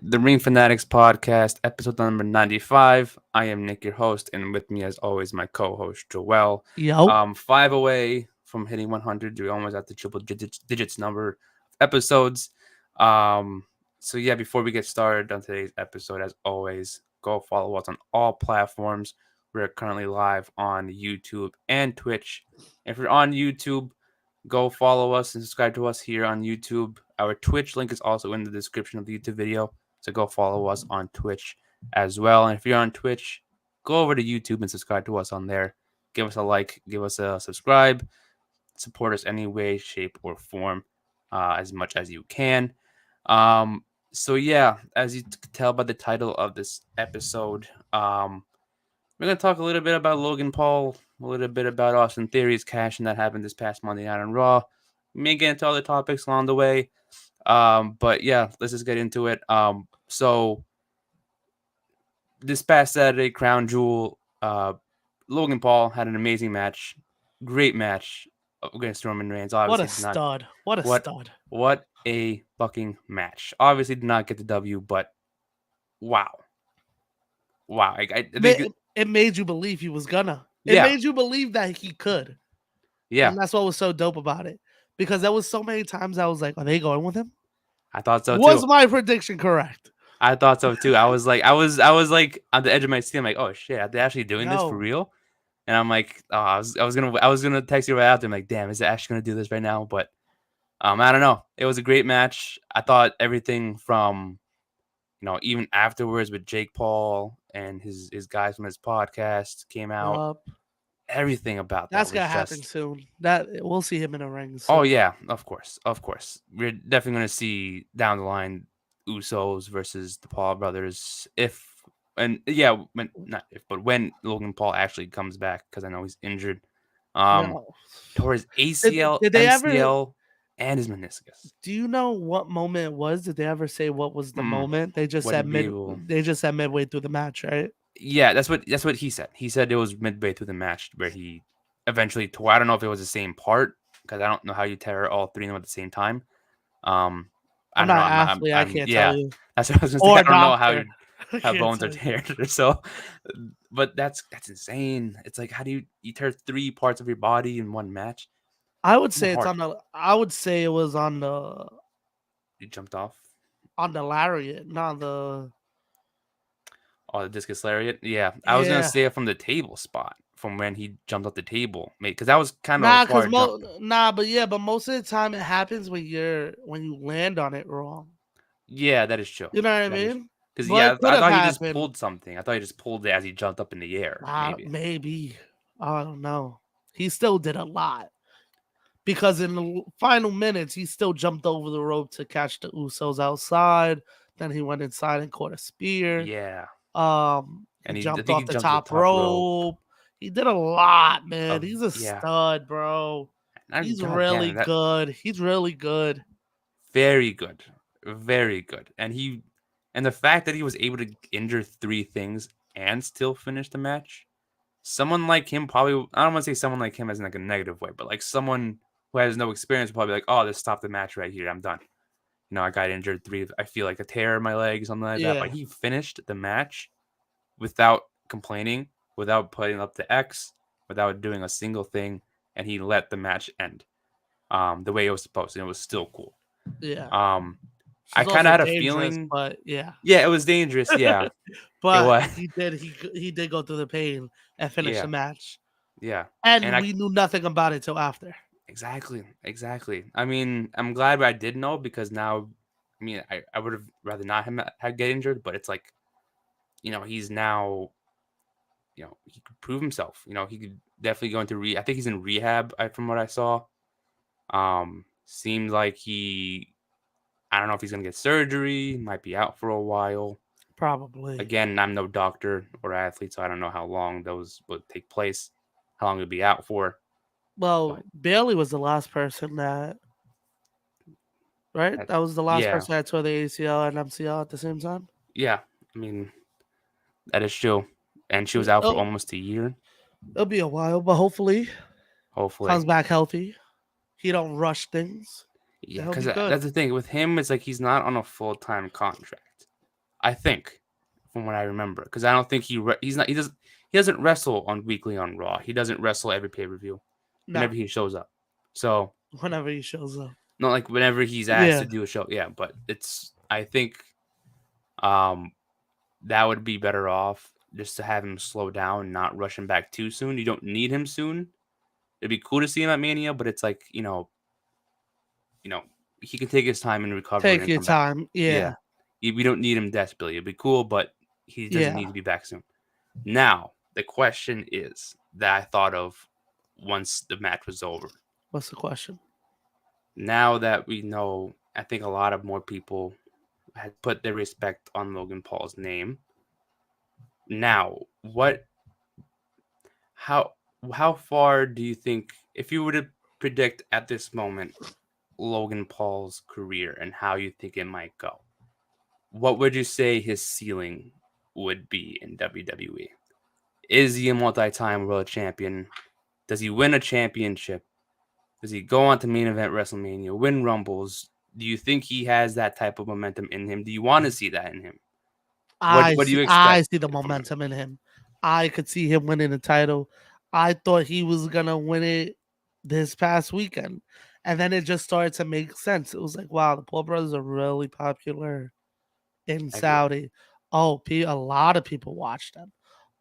the Ring Fanatics Podcast, episode number 95. I am Nick, your host, and with me, as always, my co-host Joel. Yo. Five away from hitting 100. We almost at the triple digits number of episodes. So yeah, before we get started on today's episode, as always, go follow us on all platforms. We're currently live on YouTube and Twitch. If you're on YouTube, go follow us and subscribe to us here on YouTube. Our Twitch link is also in the description of the YouTube video. So go follow us on Twitch as well. And if you're on Twitch, go over to YouTube and subscribe to us on there. Give us a like, give us a subscribe, support us any way, shape, or form as much as you can. So yeah, as you could tell by the title of this episode, we're going to talk a little bit about Logan Paul, a little bit about Austin Theory's cash and that happened this past Monday night on Raw. We may get into other topics along the way. But yeah, let's just get into it. So this past Saturday, Crown Jewel, Logan Paul had an amazing match. Great match against Roman Reigns. What a Obviously, stud. What a stud. What a fucking match. Obviously did not get the W, but wow. Wow. I think It made you believe he was gonna. It Yeah. made you believe that he could. yeah, And that's what was so dope about it. Because there was so many times I was like, are they going with him? I thought so Was too. my prediction correct? I thought so too. I was like on the edge of my seat. I'm like, oh shit, are they actually doing this for No. real? And I'm like, oh, I was gonna text you right after. I'm like, damn, is it actually gonna do this right now? But I don't know. It was a great match. I thought everything from, even afterwards with Jake Paul and his guys from his podcast came out. Yup. Everything about that That's was gonna happen just. soon. That we'll see him in a ring soon. Oh yeah, of course. We're definitely gonna see down the line Usos versus the Paul brothers when Logan Paul actually comes back, because I know he's injured. No. Tore his ACL, Did they ever MCL, and his meniscus. do you know what moment it was? Did they ever say what was the moment? They just said Wouldn't be able- midway through the match, right? Yeah, that's what he said. He said it was midway through the match where he eventually tore. I don't know if it was the same part, because I don't know how you tear all three of them at the same time. I I'm don't know. not an athlete. I can't tell you. That's what I was gonna say. Or I don't know doctor. I how can't bones are tell you. teared. So, but that's insane. It's like, how do you tear three parts of your body in one match? I would say it's hard. on the. I would say it was on the You jumped off. lariat, not the. Oh, the discus lariat. Yeah, I was gonna Yeah. say it from the table spot, from when he jumped off the table, mate, because that was kind Nah, of a far jump. but most of the time it happens when you land on it wrong. Yeah, that is true. You know what I That is- mean? Because But yeah, it I could have thought he just happened. pulled something. I thought he just pulled it as he jumped up in the air. Maybe. Maybe. I don't know. He still did a lot. Because in the final minutes, he still jumped over the rope to catch the Usos outside. Then he went inside and caught a spear. Yeah. He I jumped think off the top rope. He did a lot, man. He's a stud, bro. He's really good. He's really good. Very good. Very good. And the fact that he was able to injure three things and still finish the match, someone like him probably, I don't want to say someone like him as in like a negative way, but like someone who has no experience would probably be like, oh, let's stop the match right here. I'm done. I got injured three. I feel like a tear in my leg, something like that. But he finished the match without complaining, without putting up the X, without doing a single thing, and he let the match end the way it was supposed to. And it was still cool. Yeah. I kind of had a feeling, but yeah, it was dangerous. Yeah, but he did go through the pain and finish the match. Yeah, and we knew nothing about it till after. Exactly. I mean, I'm glad I did know, because now, I mean, I would have rather not him had get injured, but it's like, he's now, he could prove himself. He could definitely go into I think he's in rehab from what I saw. Seems like I don't know if he's gonna get surgery. Might be out for a while. Probably. Again, I'm no doctor or athlete, so I don't know how long those would take place, how long it would be out for. Well, Bailey was the last person that, right? That was the last person that tore the ACL and MCL at the same time. Yeah, I mean, that is true. And she was out for almost a year. It'll be a while, but hopefully comes back healthy. He don't rush things. Yeah, because that's the thing with him. It's like he's not on a full-time contract. I think, from what I remember, because I don't think he doesn't wrestle on weekly on Raw. He doesn't wrestle every pay per view No, whenever he shows up. So whenever he shows up. not like whenever he's asked Yeah, to do a show. Yeah, but it's I think um that would be better off just to have him slow down, not rush him back too soon. You don't need him soon. It'd be cool to see him at Mania, but it's like you know, he can take his time and recover take and your come back. time. Yeah, Yeah, we don't need him desperately. It'd be cool, but he doesn't yeah. need to be back soon. Now the question is that I thought of once the match was over. What's the question? Now that we know, I think a lot of more people had put their respect on Logan Paul's name. Now, what how how far do you think, if you were to predict at this moment Logan Paul's career and how you think it might go, what would you say his ceiling would be in WWE? Is he a multi-time world champion? Does he win a championship? Does he go on to main event WrestleMania, win Rumbles? Do you think he has that type of momentum in him? Do you want to see that in him? What do you I expect see the from him? momentum in him. I could see him winning the title. I thought he was gonna win it this past weekend, and then it just started to make sense. It was like, wow, the Paul brothers are really popular in Everywhere. Saudi. Oh, a lot of people watch them.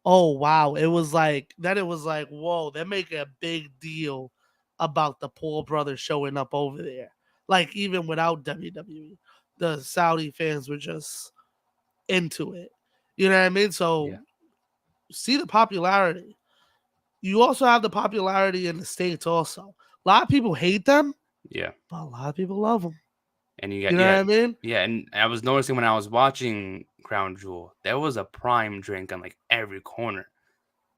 Oh wow, it was like then it was like, whoa, they're making a big deal about the Paul brothers showing up over there. Like even without WWE, the Saudi fans were just into it. You know what I mean? So Yeah. see the popularity. You also have the popularity in the States also. A lot of people hate them, Yeah. but a lot of people love them. And you You got know what I mean? yeah, and I was noticing when I was watching Crown Jewel, there was a prime drink on like every corner.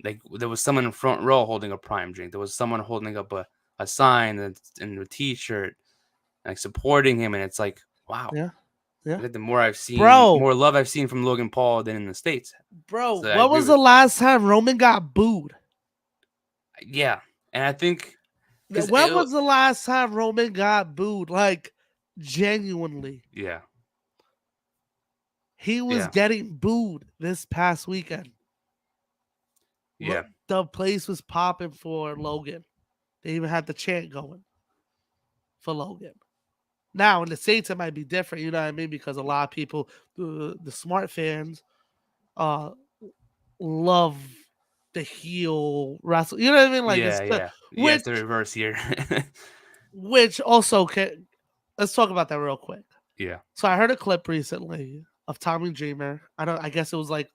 Like there was someone in front row holding a prime drink. There was someone holding up a sign and a t-shirt, like supporting him, and it's like, wow. Yeah. Yeah. Like the more I've seen, Bro, more love I've seen from Logan Paul than in the States. bro, So I when agree was with the last time Roman got booed? yeah. And I think because When was the last time Roman got booed? Like, genuinely. yeah, He was yeah, getting booed this past weekend. yeah, The place was popping for Logan. They even had the chant going for Logan. Now, in the States, it might be different, you know what I mean? Because a lot of people, the smart fans, uh, love the heel wrestle. You know what I mean? Like, yeah, yeah. Yeah, it's which, the reverse here. which also can, let's talk about that real quick. Yeah. So I heard a clip recently of Tommy Dreamer. I guess it was like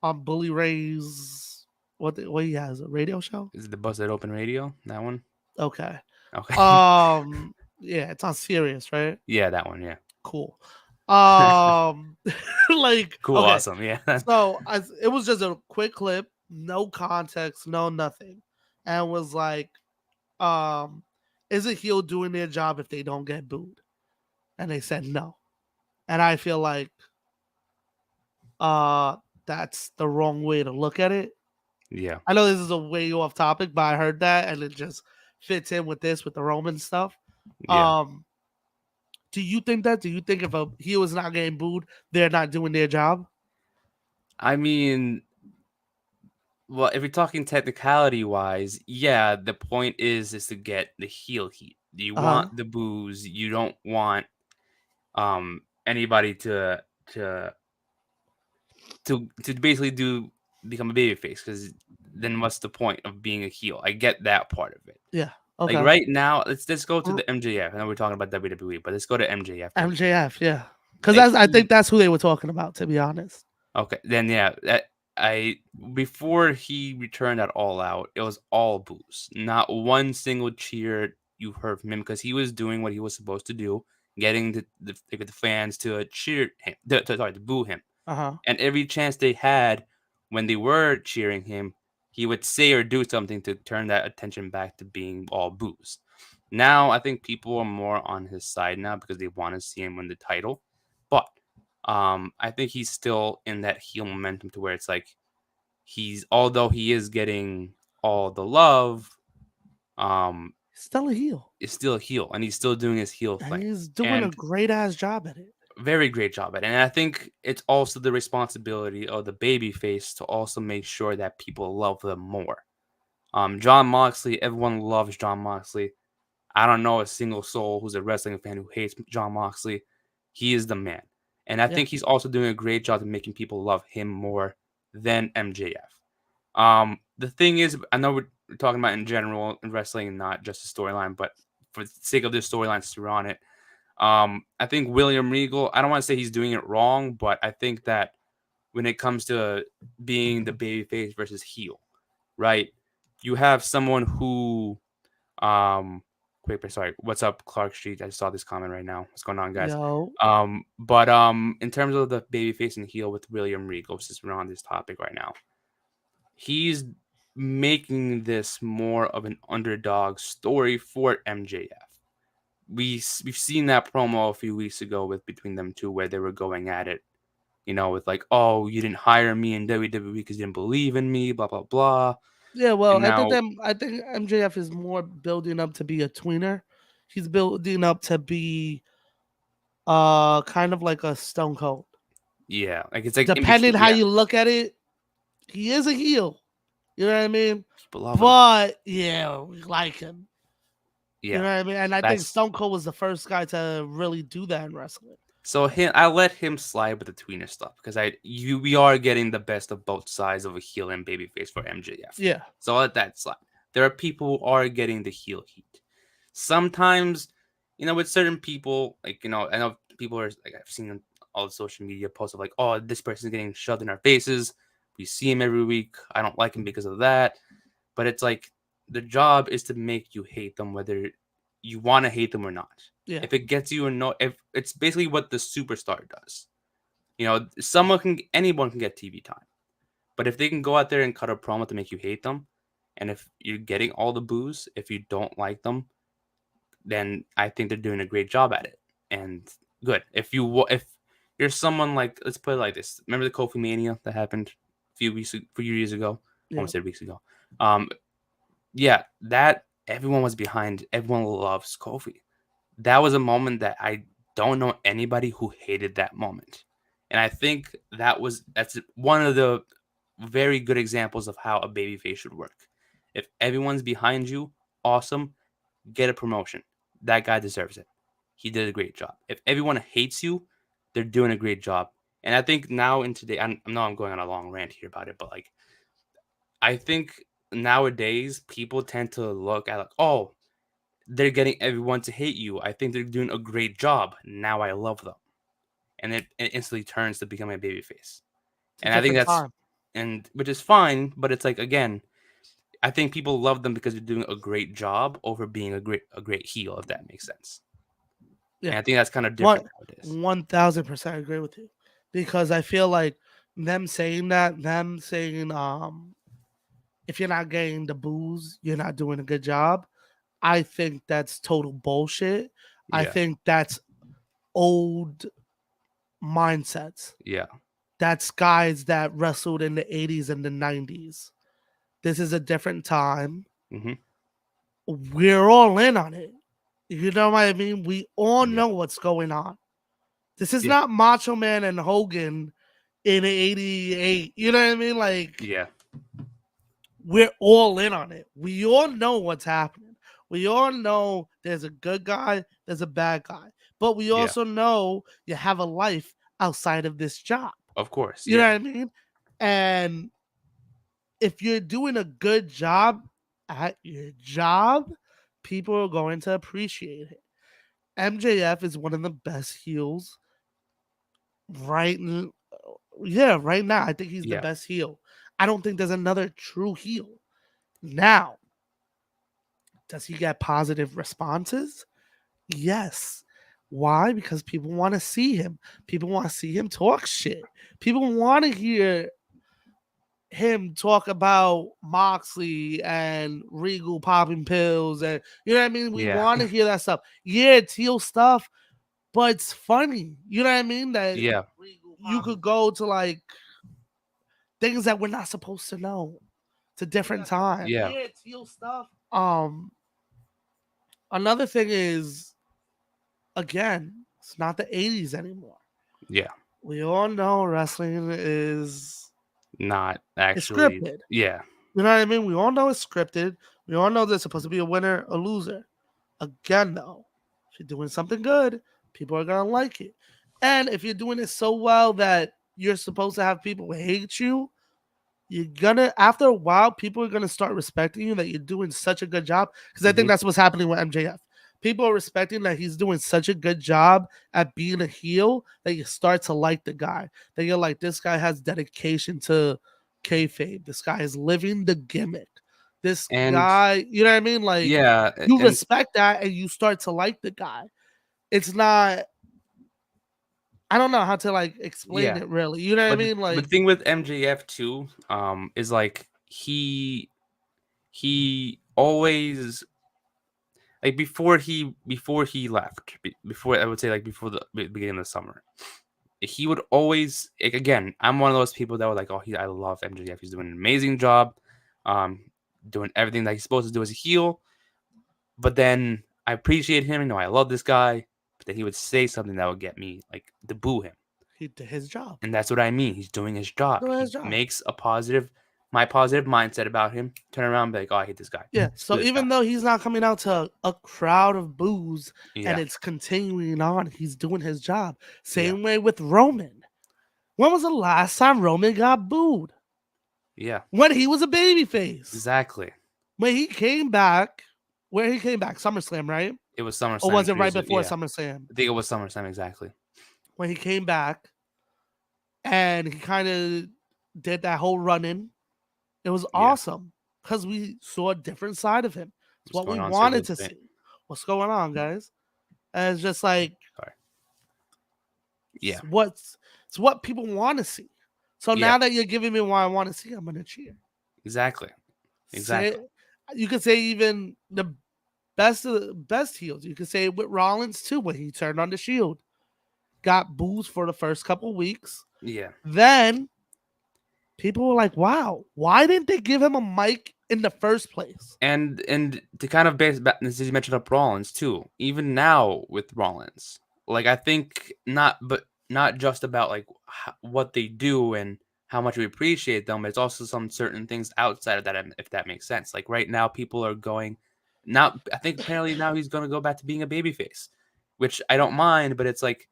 on Bully Ray's what he has a radio show. Is it the Busted Open Radio? That one? Okay. Okay. Yeah, it's on Sirius, right? Yeah, that one. Yeah. Cool. Um, like Cool. okay, Awesome. Yeah. so it was just a quick clip, no context, no nothing, and was like, um, is a heel doing their job if they don't get booed? And they said no, and I feel like uh that's the wrong way to look at it. Yeah. I know this is a way off topic, but I heard that and it just fits in with this with the Roman stuff. Yeah. Um, do you think that? Do you think if a heel is not getting booed, they're not doing their job? I mean, well, if you're talking technicality wise, yeah, the point is to get the heel heat. You Uh huh. want the booze. You don't want anybody to to basically do become a babyface, because then what's the point of being a heel? I get that part of it. Yeah. Like Okay. right now, let's go to the MJF. I know we're talking about WWE, but let's go to MJF right now. MJF. Yeah. Because Like I think that's who they were talking about. To be honest. okay, then yeah, I before he returned at All Out, it was all boos. Not one single cheer you heard from him, because he was doing what he was supposed to do, getting the fans to cheer him, to boo him. Uh huh. And every chance they had when they were cheering him, he would say or do something to turn that attention back to being all boos. Now I think people are more on his side now because they want to see him win the title. But I think he's still in that heel momentum to where it's like although he is getting all the love, um, He's still a heel, is still a heel and he's still doing his heel and thing. he's doing a And great ass job at it. very great job at it. And I think it's also the responsibility of the babyface to also make sure that people love them more. John Moxley, everyone loves John Moxley. I don't know a single soul who's a wrestling fan who hates John Moxley. He is the man. And I Yeah. think he's also doing a great job of making people love him more than MJF. The thing is, I know we're talking about in general in wrestling and not just the storyline, but for the sake of this storyline to on it, I think William Regal, I don't want to say he's doing it wrong, but I think that when it comes to being the babyface versus heel, right? You have someone who, um, sorry, what's up, Clark Street? I saw this comment right now. What's going on, guys? Yo, But in terms of the babyface and heel with William Regal, since we're on this topic right now, he's making this more of an underdog story for MJF. We've seen that promo a few weeks ago with between them two where they were going at it, with like, oh, you didn't hire me in WWE because you didn't believe in me, blah blah blah. yeah. Well, And now, I think MJF is more building up to be a tweener. He's building up to be kind of like a Stone Cold. yeah, like it's like in Depending between, how yeah, you look at it, he is a heel. You know what I mean? people love him, But yeah, we like him. You yeah. know what I mean? And I think That's Stone Cold was the first guy to really do that in wrestling. so I let him slide with the tweener stuff because we are getting the best of both sides of a heel and babyface for MJF. Yeah. So I'll let that slide. There are people who are getting the heel heat. Sometimes, with certain people, like I know people are like I've seen all the social media posts of like, oh, this person's getting shoved in our faces. We see him every week. I don't like him because of that. But it's like the job is to make you hate them, whether you want to hate them or not. Yeah. If it gets you annoyed, if it's basically what the superstar does. Anyone can get TV time, but if they can go out there and cut a promo to make you hate them, and if you're getting all the boos, if you don't like them, then I think they're doing a great job at it. And good. If you're someone like, let's put it like this. Remember the Kofi Mania that happened few years ago? Yeah. Almost said weeks ago. Yeah, that everyone was behind. Everyone loves Kofi. That was a moment that I don't know anybody who hated that moment. And I think that's one of the very good examples of how a babyface should work. If everyone's behind you, awesome, get a promotion. That guy deserves it. He did a great job. If everyone hates you, they're doing a great job. And I think now in today, I know I'm going on a long rant here about it, but like, I think nowadays people tend to look at like, oh, they're getting everyone to hate you. I think they're doing a great job. Now I love them. And it instantly turns to becoming a babyface. It's a And I think different that's time. and which is fine, but it's like again, I think people love them because they're doing a great job over being a great heel, if that makes sense. And Yeah. I think that's kind of One different nowadays. 1000% agree with you. Because I feel like them saying if you're not getting the booze, you're not doing a good job. I think that's total bullshit. I Yeah. think that's old mindsets. Yeah. That's guys that wrestled in the 80s and the 90s. This is a different time. Hmm. We're all in on it. You know what I mean? We all Yeah. know what's going on. This is Yeah. not Macho Man and Hogan in 88. You know what I mean? Like, Yeah. we're all in on it. We all know what's happening. We all know there's a good guy, there's a bad guy. But we Yeah. also know you have a life outside of this job. Of course. You know Yeah. what I mean? And if you're doing a good job at your job, people are going to appreciate it. MJF is one of the best heels right right now. I think he's the Yeah. best heel. I don't think there's another true heel. Now, does he get positive responses? Yes. Why? Because people want to see him. People want to see him talk shit. People want to hear him talk about Moxley and Regal popping pills, and you know what I mean? We Yeah. want to hear that stuff. Yeah, it's heel stuff, but it's funny. You know what I mean? That Yeah. you could go to like things that we're not supposed to know. It's a different time. Yeah. Yeah, it's heel stuff. Another thing is, again, it's not the 80s anymore. Yeah. We all know wrestling is Not it's actually. scripted. Yeah. You know what I mean? We all know it's scripted. We all know there's supposed to be a winner, a loser. Again, though, if you're doing something good, people are gonna like it. And if you're doing it so well that you're supposed to have people hate you, you're gonna after a while, people are gonna start respecting you that you're doing such a good job. Because I think Hmm. that's what's happening with MJF. People are respecting that he's doing such a good job at being a heel that you start to like the guy. That you're like, this guy has dedication to kayfabe. This guy is living the gimmick. This And guy, you know what I mean? Like yeah, you and respect that and you start to like the guy. It's not. I don't know how to like explain yeah, it really. You know what I but mean? the Like thing with MJF too, is like he always like before he left, before I would say like before the beginning of the summer, he would always like, again. I'm one of those people that were like, oh, I love MJF. He's doing an amazing job, um, doing everything that he's supposed to do as a heel. But then I appreciate him. You know, I love this guy. But then he would say something that would get me like to boo him, he did his job. and that's what I mean. He's doing his job. Doing He his job. makes my positive mindset about him. Turn around, and be like, oh, I hate this guy. Yeah. Screw So this guy. even though he's not coming out to a crowd of boos and Yeah, it's continuing on, he's doing his job. yeah, Same way with Roman. When was the last time Roman got booed? yeah. When he was a babyface. Exactly. When he came back, where he came back, SummerSlam, right? It was Or SummerSlam. was it right Crazy. before Yeah, SummerSlam? I think it was SummerSlam exactly. When he came back and he kind of did that whole run in. It was Yeah. awesome because we saw a different side of him. It's What's what we going on, sir? wanted Good to thing. see. What's going on, guys? And it's just like Sorry. Yeah. it's what people want to see. So Yeah. now that you're giving me what I want to see, I'm gonna cheer. Exactly. Say, Exactly. you could say even the best of the best heels. You could say it with Rollins too when he turned on the Shield, got booed for the first couple weeks. Yeah. Then people were like, "Wow, why didn't they give him a mic in the first place?" And to kind of base back, as you mentioned up Rollins too. Even now with Rollins, like I think not just about like what they do and how much we appreciate them, but it's also some certain things outside of that, if that makes sense. Like right now, people are going now. I think apparently now he's going to go back to being a babyface, which I don't mind. But it's like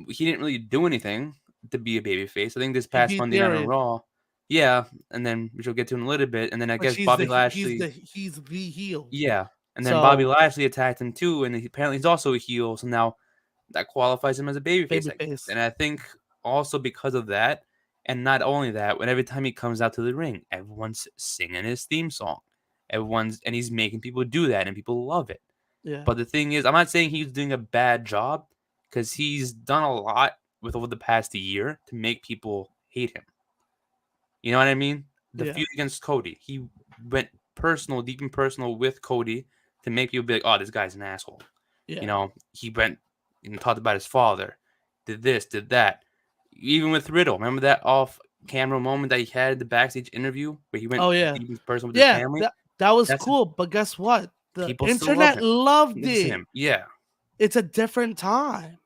he didn't really do anything to be a babyface. I think this He past beat Monday Night on Theory, Raw, yeah, and then which we'll get to in a little bit, and then I which guess Bobby Lashley, he's the heel. yeah, and then Bobby So Lashley attacked him too, and apparently he's also a heel, so now that qualifies him as a babyface, I guess. babyface. And I think also because of that, and not only that, when every time he comes out to the ring, everyone's singing his theme song, and he's making people do that, and people love it. Yeah. But the thing is, I'm not saying he's doing a bad job because he's done a lot with over the past year to make people hate him. You know what I mean? The Yeah. feud against Cody, he went personal, deep and personal with Cody to make people be like, "Oh, this guy's an asshole." Yeah. You know, he went and talked about his father, did this, did that. Even with Riddle, remember that off-camera moment that he had at the backstage interview where he went Oh yeah. deep and personal with his Yeah. family? That was That's cool. But guess what? The people still love internet him. loved Listen to it. him. Yeah. It's a different time.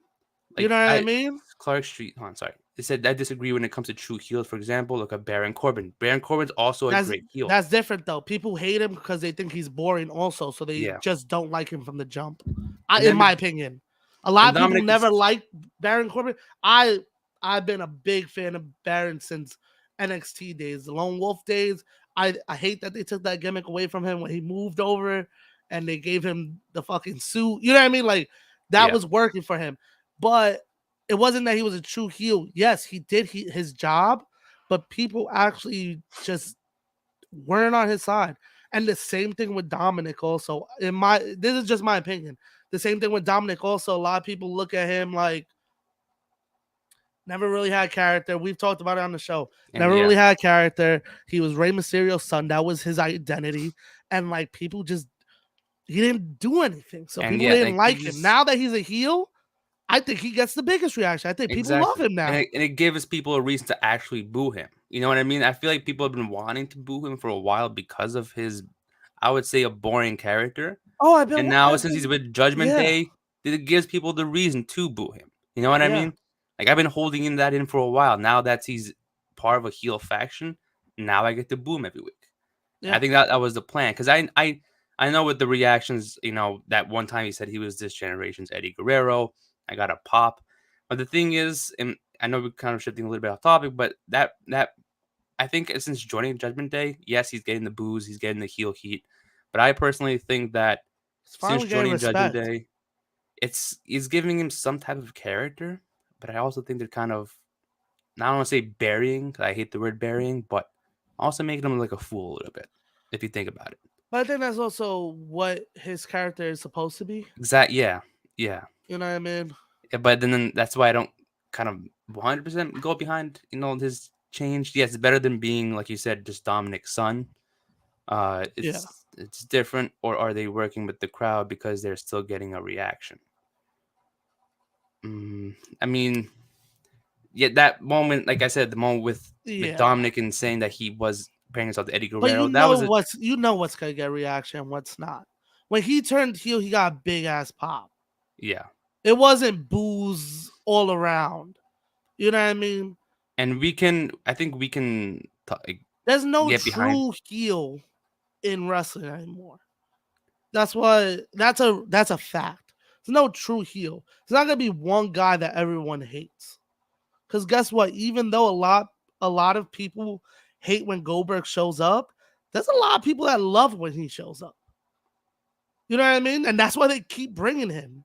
You Like know what I mean? Clark Street. Oh, I'm sorry. They said I disagree when it comes to true heels. For example, look at Baron Corbin. Baron Corbin's also a great heel. That's different though. People hate him because they think he's boring also, so they Yeah. just don't like him from the jump. And In then my opinion. A lot and of people Dominic never is- liked Baron Corbin. I've been a big fan of Baron since NXT days, the Lone Wolf days. I hate that they took that gimmick away from him when he moved over and they gave him the fucking suit. You know what I mean? Like that Yeah. was working for him. But it wasn't that he was a true heel. Yes, he did his job, but people actually just weren't on his side. And the same thing with Dominic also. This is just my opinion. The same thing with Dominic also. A lot of people look at him like never really had character. We've talked about it on the show. And Never yeah. really had character. He was Rey Mysterio's son. That was his identity. And like people just he didn't do anything. So And people yeah, didn't like him. he's- Now that he's a heel, I think he gets the biggest reaction. I think people love him now. And it gives people a reason to actually boo him. You know what I mean? I feel like people have been wanting to boo him for a while because of his, I would say, a boring character. Oh, And now since he's with Judgment Day, it gives people the reason to boo him. You know what I Yeah. mean? Like I've been holding in that in for a while. Now that he's part of a heel faction, now I get to boo him every week. And I Yeah, think that was the plan because I know with the reactions, that one time he said he was this generation's Eddie Guerrero. I got a pop, but the thing is, and I know we're kind of shifting a little bit off topic, but that I think since joining Judgment Day, yes, he's getting the boos, he's getting the heel heat, but I personally think that it's since finally getting joining Judgment respect. Day, it's giving him some type of character, but I also think they're kind of, I don't want to say burying, 'cause I hate the word burying, but also making him like a fool a little bit, if you think about it. But I think that's also what his character is supposed to be. Yeah, yeah. You know what I mean? Yeah, but then that's why I don't kind of 100% go behind, his change. Yes, it's better than being, like you said, just Dominic's son. Yeah. It's different, or are they working with the crowd because they're still getting a reaction? I mean, yeah, that moment, like I said, the moment with Yeah. Dominic and saying that he was comparing himself to Eddie But Guerrero, that was a you know what's gonna get reaction and what's not. When he turned heel, he got a big ass pop. yeah, It wasn't booze all around. You know what I mean? and I think we can like, There's no get behind. true heel in wrestling anymore. That's a fact. There's no true heel. There's not gonna be one guy that everyone hates. Because guess what? Even though a lot of people hate when Goldberg shows up, there's a lot of people that love when he shows up. You know what I mean? And that's why they keep bringing him.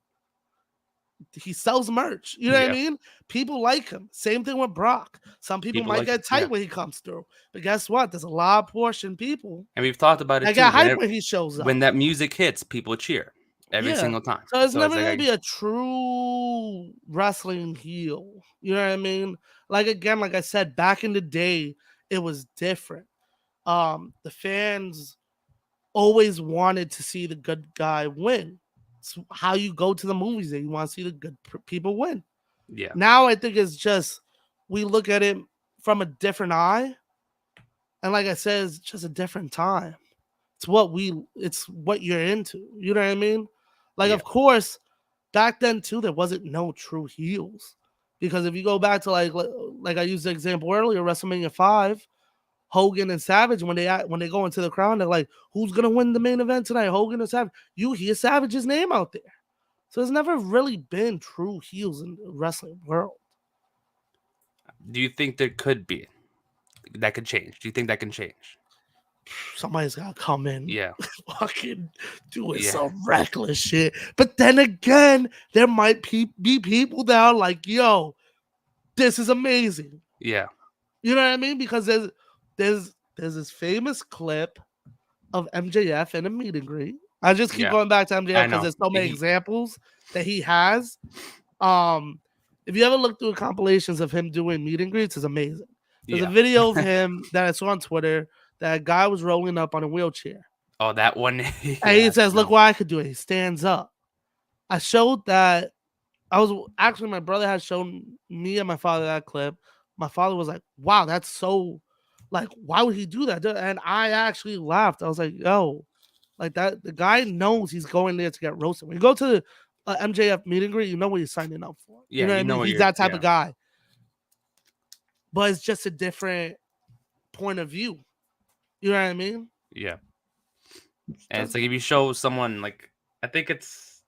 He sells merch. You know what I Yeah, mean? People like him. Same thing with Brock. Some people people might like it. get Yeah, tight when he comes through. But guess what? There's a lot of portion people and we've talked about it that too. get hyped when he shows When up. that music hits, people cheer every Yeah. single time. So it's So it's never like, gonna be a true wrestling heel. You know what I mean? Like again, like I said, back in the day, it was different. The fans always wanted to see the good guy win. It's how you go to the movies, that you want to see the good people win. yeah, Now I think it's just we look at it from a different eye, and like I said, it's just a different time. It's what you're into. You know what I mean? Like, yeah, of course, back then too, there wasn't no true heels. Because if you go back to like I used the example earlier, WrestleMania 5, Hogan and Savage, when they go into the crowd, they're like, "Who's gonna win the main event tonight, Hogan or Savage?" You hear Savage's name out there, so there's never really been true heels in the wrestling world. do you think there could be that could change? Do you think that can change? Somebody's gotta come in, Yeah, fucking doing yeah, some reckless shit. But then again, there might be people that are like, "Yo, this is amazing." yeah, You know what I mean? Because there's this famous clip of MJF in a meet and greet. I just keep yeah. going back to MJF I because know. there's so many examples that he has. Um, if you ever look through compilations of him doing meet and greets, it's amazing. There's a Yeah. video of him that I saw on Twitter that a guy was rolling up on a wheelchair. Oh, that one. And he Yeah, says, "Look no. what I could do." He stands up. I showed that. I was actually, my brother had shown me and my father that clip. My father was like, "Wow, that's so, like, why would he do that?" And I actually laughed. I was like, "Yo, like that, the guy knows he's going there to get roasted. When you go to the MJF meet and greet, you know what you're signing up for. You Yeah, know what you I know mean? what He's you're. that type Yeah, of guy. But it's just a different point of view. You know what I mean? yeah. And it's like if you show someone like, I think it's,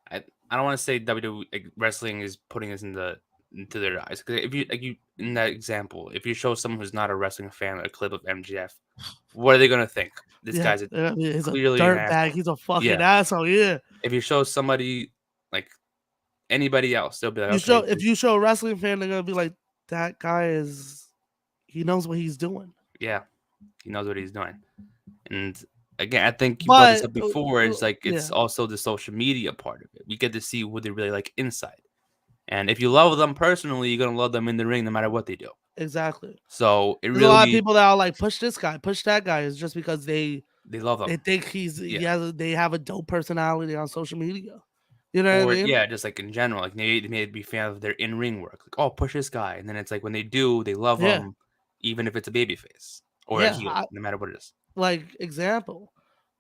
I don't want to say WWE like, wrestling is putting us into their eyes, because if you like you in that example, if you show someone who's not a wrestling fan a clip of MGF, what are they gonna think? This Yeah, guy's he's a clearly an dirt bag. asshole. He's a fucking Yeah. asshole. Yeah. If you show somebody like anybody else, they'll be like, You show okay, if you show a wrestling fan, they're gonna be like, that guy he knows what he's doing. yeah, he knows what he's doing. And again, I think you brought this But up before. It's like it's yeah, also the social media part of it. We get to see what they really like inside. And if you love them personally, you're gonna love them in the ring no matter what they do. exactly. So it There's a lot of really people that are like, push this guy, push that guy. It's just because they love they them. think Yeah. they have a dope personality on social media. You know what Or I mean? yeah, just like in general, like they may be fan of their in ring work. Like, oh, push this guy, and then it's like when they do, they love Yeah, them, even if it's a baby face or a yeah. heel, no matter what it is. Like example,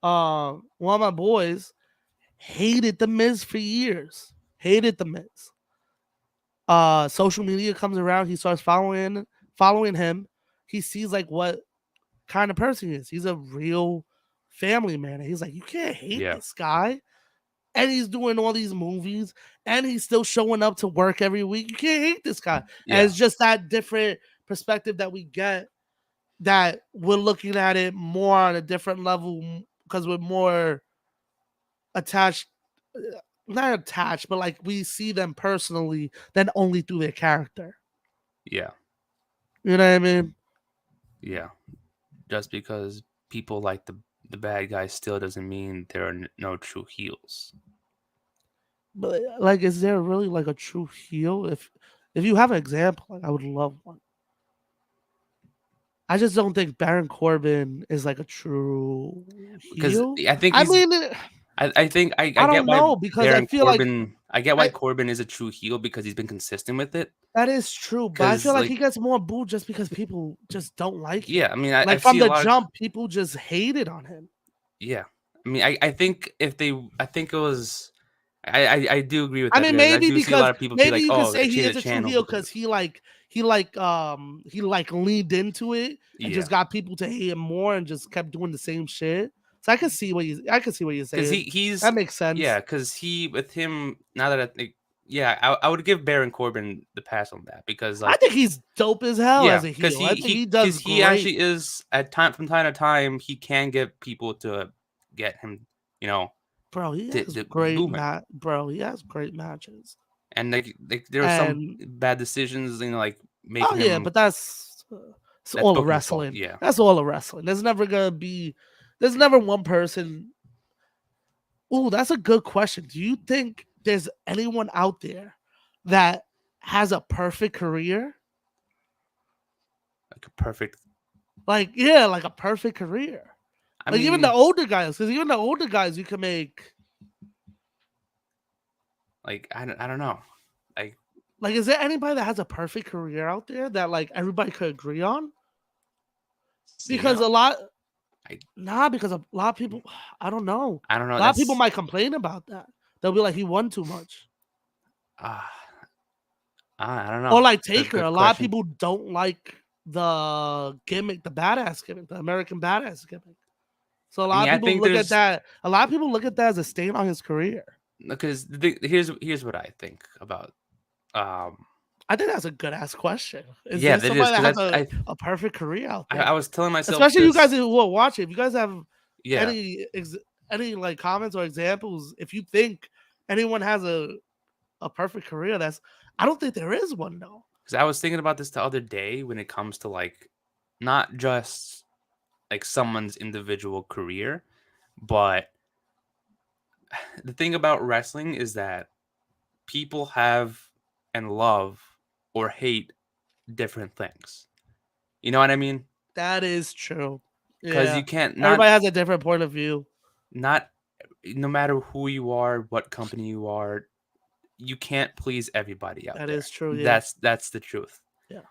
one of my boys hated the Miz for years. Hated the Miz. social media comes around, he starts following him. He sees like what kind of person he is. He's a real family man. And he's like, you can't hate Yeah. this guy. And he's doing all these movies and he's still showing up to work every week. You can't hate this guy. And Yeah. it's just that different perspective that we get, that we're looking at it more on a different level because we're more attached, not attached, but like we see them personally than only through their character. Yeah. You know what I mean? Yeah. Just because people like the bad guys still doesn't mean there are no true heels. But like, is there really like a true heel? If you have an example, like, I would love one. I just don't think Baron Corbin is like a true Because heel. I think I he's. mean, I think I I get don't why know, because I Baron feel like Corbin. I get why I, Corbin is a true heel because he's been consistent with it. that is true, but I feel Because like like he gets more booed just because people just don't like him. yeah, I mean Like I from see a the lot of jump, people just hated on him. yeah. I mean I think if they I think it was I do agree with I that mean, because I maybe do see a lot because of people be maybe like, you could oh, say he change the is a true channel heel because because he leaned into it and yeah. just got people to hate him more and just kept doing the same shit. So I can see what you're Because saying. he's That makes sense. yeah, because he with him now that I think yeah, I would give Baron Corbin the pass on that because I like think he's dope as hell yeah, as a because heel. I think he because does he great. actually is at time from time to time he can get people to get him, you know, Bro, he has to great boom him. he has great matches. And like there are some And bad decisions, like oh making yeah, him but it's that's all of booking's fault. wrestling. Yeah. That's all of wrestling. There's never one person. Oh, that's a good question. Do you think there's anyone out there that has a perfect career? Like a perfect Like, yeah, like a perfect career. I Like even the mean, older guys, because even the older guys you can make. like I don't know. Like, is there anybody that has a perfect career out there that like everybody could agree on? Because Cena? a lot, I because a lot of people, I don't know. I don't know. A lot of people That's might complain about that. They'll be like, he won too much. uh I don't Or know. like That's a Taker. good A lot of question. people don't like the gimmick, the badass gimmick, the American badass gimmick. So a I lot mean, of I people think look at there's that. A lot of people look at that as a stain on his career. because here's what I think about um I think that's a good ass question. Is yeah, there that is somebody that has because a perfect career out I there? was telling myself Especially you guys this who are watching. If you guys have yeah any like comments or examples, if you think anyone has a perfect career, I don't think there is one though. because I was thinking about this the other day when it comes to like not just like someone's individual career, but the thing about wrestling is that people have and love or hate different things. You know what I mean? That is true. Because Yeah. you can't Everybody has a different point of view. not no matter who you are, what company you are, you can't please everybody out That there. is true. Yeah. That's the truth. Yeah.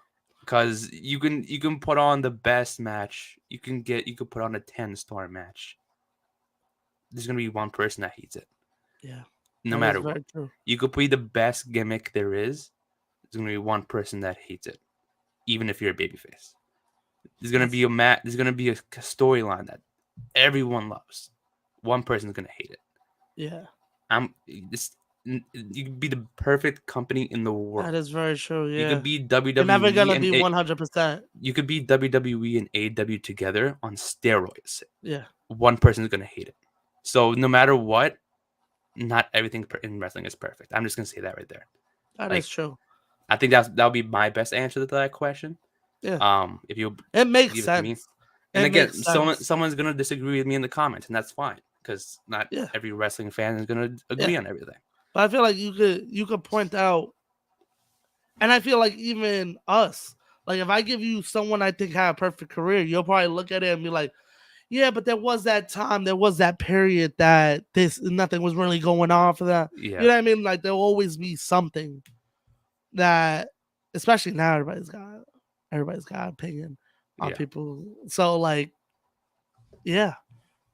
Because you can put on the best match. You can put on a 10-star match. There's gonna be one person that hates it. Yeah. No That is matter what. very true. You could play the best gimmick there is. There's gonna be one person that hates it, even if you're a babyface. There's gonna be There's gonna be a storyline that everyone loves. One person's gonna hate it. Yeah. You could be the perfect company in the world. That is very true. Yeah. You could be You're never WWE gonna and be 100%. you could be WWE and AEW together on steroids. Yeah. One person's gonna hate it. So no matter what, not everything in wrestling is perfect. I'm just gonna say that right there. That is true. I think that'll be my best answer to that question. Yeah. If you It makes give it to me. sense. And It again, makes sense. someone's gonna disagree with me in the comments, and that's fine because not Yeah. every wrestling fan is gonna agree on everything. But I feel like you could point out, and I feel like even us, like if I give you someone I think had a perfect career, you'll probably look at it and be like, yeah, but there was that time, there was that period that nothing was really going on for that. Yeah. You know what I mean? Like there'll always be something that, especially now, everybody's got an opinion on people. So like, yeah,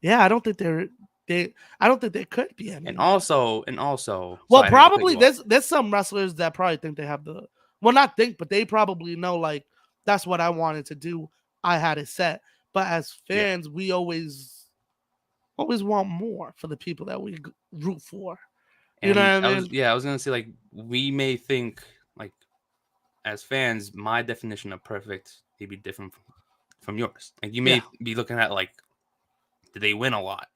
I don't think I don't think there could be any. And also, Well, sorry, I didn't mean to cut probably you off. there's some wrestlers that probably think they have the not think, but they probably know like that's what I wanted to do. I had it set. But as Yeah. fans, we always want more for the people that we root for. You know And what I mean? I was gonna say, like, we may think, like, as fans, my definition of perfect may be different from yours. Like, you Yeah. may be looking at, like, did they win a lot?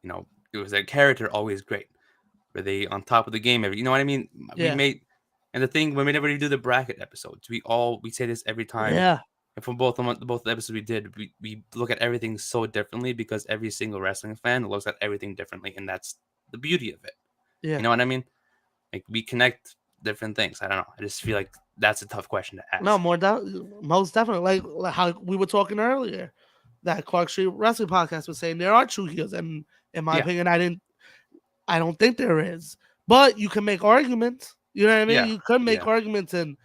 You know, was their character always great? Were they on top of the game every? You know what I mean? We Yeah. may, and the thing whenever we do the bracket episodes, we say this every time. Yeah. And from both the episodes we did, we look at everything so differently because every single wrestling fan looks at everything differently, and that's the beauty of it. Yeah. You know what I mean? Like, we connect different things. I don't know. I just feel like that's a tough question to No, ask. most definitely. Like how we were talking earlier, that Clark Street Wrestling Podcast was saying there are true heels, and in my Yeah. opinion, I don't think there is. But you can make arguments. You know what I mean? Yeah. You could make Yeah. arguments, and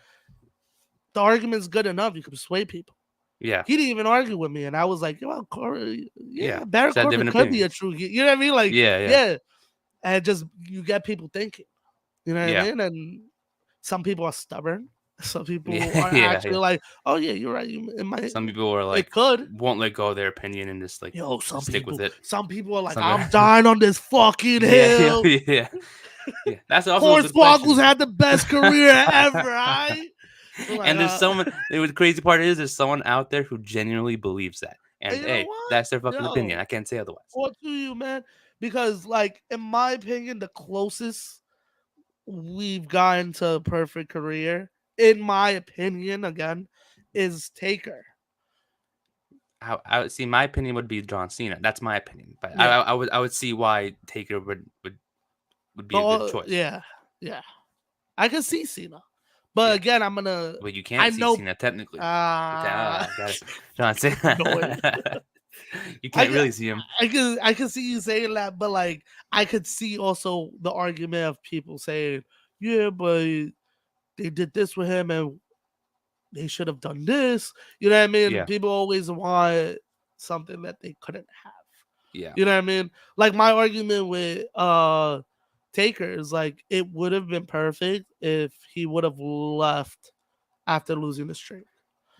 the argument's good enough. You can persuade people. Yeah. He didn't even argue with me, and I was like, "Yo, Corey, Yeah. Barrett Said Corbin different could be a opinions. true heel." You know what I mean? Like, Yeah. Yeah. yeah, and just you get people thinking. You know what Yeah. I mean? And some people are stubborn. Some people Yeah. are Yeah. actually Yeah. like, "Oh yeah, you're right. It might, Some people are it like, could." won't let go of their opinion and just, like, Yo, stick with it. some people are like, Some "I'm are- dying on this fucking Yeah. hill." Yeah. Yeah. That's also a Horn good Sparkles question. had the best career ever, right? Like, And there's someone. The crazy part is there's someone out there who genuinely believes that. And and you know hey, what? that's their fucking opinion. Yo, I can't say otherwise. what to you, man? Because, like, in my opinion, the closest we've gotten to a perfect career, in my opinion, again, is Taker. I would see, my opinion would be John Cena. That's my opinion, but Yeah. I would see why Taker would be a good choice. Yeah. I can see Cena. But Yeah. again, I'm gonna. But you I can't see know. Cena technically. Ah, John Cena. annoying. You I can't really see him. I can see you saying that, but like I could see also the argument of people saying, "Yeah, but they did this with him, and they should have done this." You know what I mean? Yeah. People always want something that they couldn't have. Yeah. You know what I mean? Like my argument with Taker is like it would have been perfect if he would have left after losing the streak.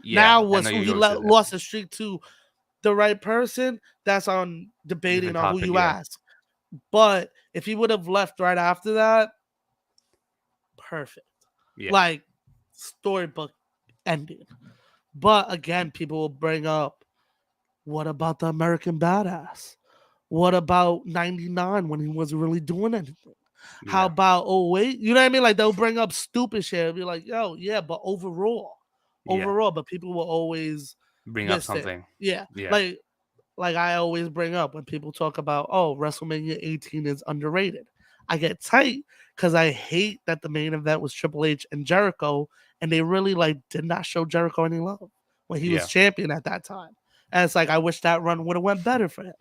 Yeah. Now I was know who you he always said that. lost the streak to the right person? That's on debating Different on who topic, you yeah. ask. But if he would have left right after that, perfect. Yeah. Like storybook ending. But again, people will bring up, what about the American Badass? What about 99 when he wasn't really doing anything? How Yeah. about 08? You know what I mean? Like they'll bring up stupid shit and be like, yo, yeah, but overall. Yeah. But people will always Bring up miss it. something. Yeah. Yeah. Like I always bring up when people talk about, oh, WrestleMania 18 is underrated. I get tight because I hate that the main event was Triple H and Jericho, and they really like did not show Jericho any love when he Yeah. was champion at that time. And it's like I wish that run would have went better for him.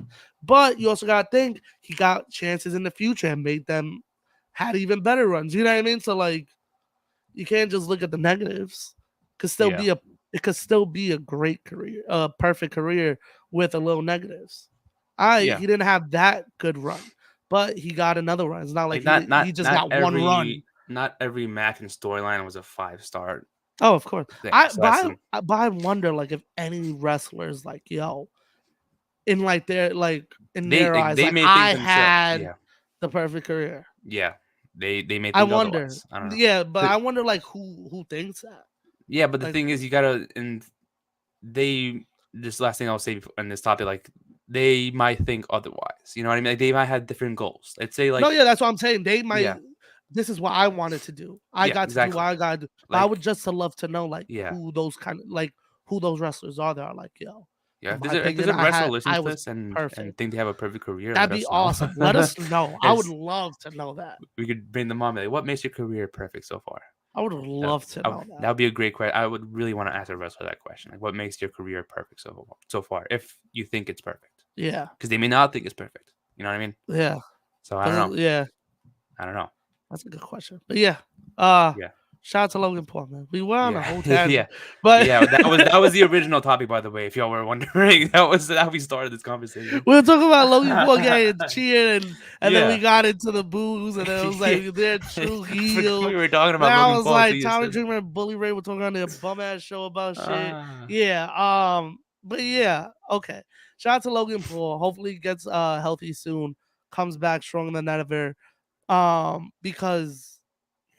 But you also gotta think he got chances in the future and made them had even better runs. You know what I mean? So like you can't just look at the negatives. Yeah. It could still be a great career, a perfect career with a little negatives. Yeah. He didn't have that good run, but he got another run. It's not like he just got one run. Not every match and storyline was a 5-star Oh, of course. thing. So that's But I wonder like if any wrestlers like yo in like their in their eyes they like may I think themselves. had Yeah. the perfect career. Yeah. They may think I wonder. otherwise. I don't know. Yeah, but But- I wonder like who thinks that. Yeah, but the Like- thing is, you gotta, and they, this last thing I'll say on this topic, like, they might think otherwise. You know what I mean? Like, they might have different goals. Let's say, like, No, yeah, that's what I'm saying. They might. Yeah. This is what I wanted to do. I Yeah, got to exactly. do what I got to do. But I Like- would just to love to know like Yeah. who those wrestlers are that are like yo. yeah, in if my there's a opinion, wrestler listening I to was this and perfect. think they have a perfect career, That'd let be us know. awesome. Let us know. I would Yes. love to know that. We could bring them on. Like, what makes your career perfect so far? I would love to know that. That would be a great question. I would really want to ask a wrestler that question. Like, what makes your career perfect so far? If you think it's perfect, Yeah. because they may not think it's perfect. You know what I mean? Yeah. So I don't know. Yeah. I don't know. That's a good question. But yeah. Yeah. Shout out to Logan Paul, man. We were on a Yeah, whole yeah, tangent, but yeah. That was the original topic, by the way. If y'all were wondering, that was how we started this conversation. we were talking about Logan Paul getting cheered, and then we Yeah, got into the booze, and then it was yeah. like they're true I forgot we heel. were talking about Now Logan it's Paul. So like you Tommy said, Dreamer and Bully Ray were talking on their bum ass show about shit. ah, Yeah, but yeah, okay. Shout out to Logan Paul. Hopefully he gets healthy soon, comes back stronger than ever. Because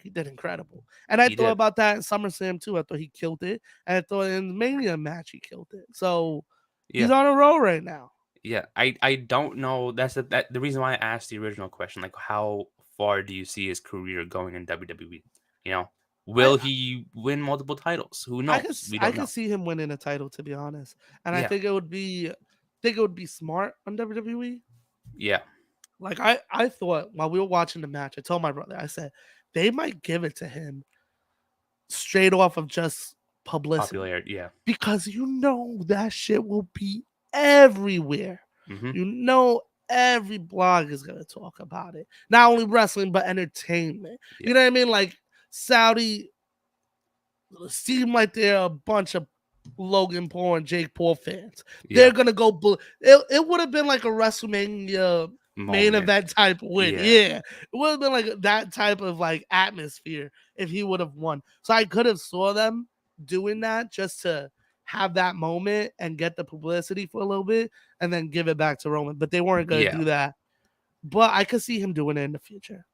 he did incredible. And I he thought did. about that in SummerSlam too. I thought he killed it. And I thought in the Mania match he killed it. So he's Yeah, on a roll right now. yeah. I don't know. The reason why I asked the original question, like how far do you see his career going in WWE? You know, I will he win multiple titles? Who I could knows? We I don't could know. see him winning a title, to be honest. And I Yeah, think it would be smart on WWE. yeah. Like I thought while we were watching the match, I told my brother, I said, they might give it to him straight off of just publicity. Popularity. Yeah. Because that shit will be everywhere. Mm-hmm. Every blog is gonna talk about it. Not only wrestling, but entertainment. Yeah. You know what I mean? Like Saudi seem like they're a bunch of Logan Paul and Jake Paul fans. Yeah. They're gonna go. It would have been like a WrestleMania main Moment. event type win. Yeah. Yeah, it would have been like that type of like atmosphere if he would have won. So I could have saw them doing that just to have that moment and get the publicity for a little bit and then give it back to Roman. But they weren't gonna Yeah. do that. But I could see him doing it in the future.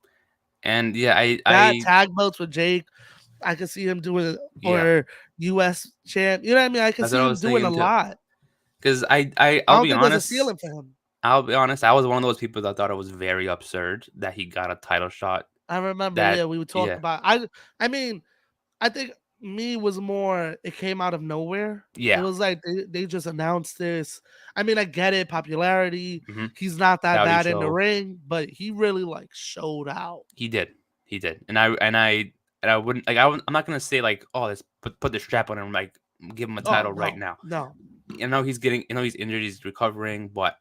And yeah, That tag belts with Jake, I could see him doing it Yeah. for US champ. You know what I mean? I could That's see what I him was doing a thinking too. lot. Because I I'll don't be think there's a honest. ceiling for him. I'll be honest. I was one of those people that thought it was very absurd that he got a title shot. I remember, That we would talk yeah, about. I mean, I think me was more. It came out of nowhere. It yeah. was like they just announced this. I mean, I get it, popularity. Mm-hmm. He's not that Saudi bad in the show. ring, but he really like showed out. He did. And I wouldn't like. I'm not gonna say like, oh, let's put the strap on him, like give him a title right now. No, I know he's injured, he's recovering, but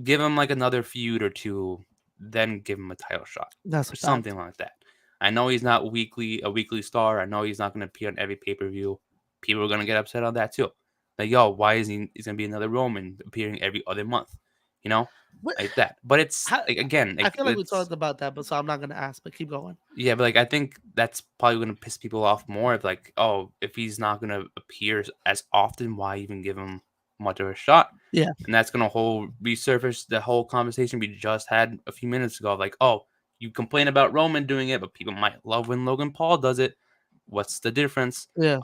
give him like another feud or two, then give him a title shot that's or something like that. I know he's not a weekly star. I know he's not going to appear on every pay-per-view. People are going to get upset on that too. Like, yo, why is he's going to be another Roman appearing every other month? You know, like that. But it's like, again, I feel like we it's, talked about that, but so I'm not going to ask. But keep going. yeah, but like I think that's probably going to piss people off more. If like, oh, if he's not going to appear as often, why even give him much of a shot? Yeah, and that's going to resurface the whole conversation we just had a few minutes ago. Like, oh, you complain about Roman doing it, but people might love when Logan Paul does it. What's the difference? yeah.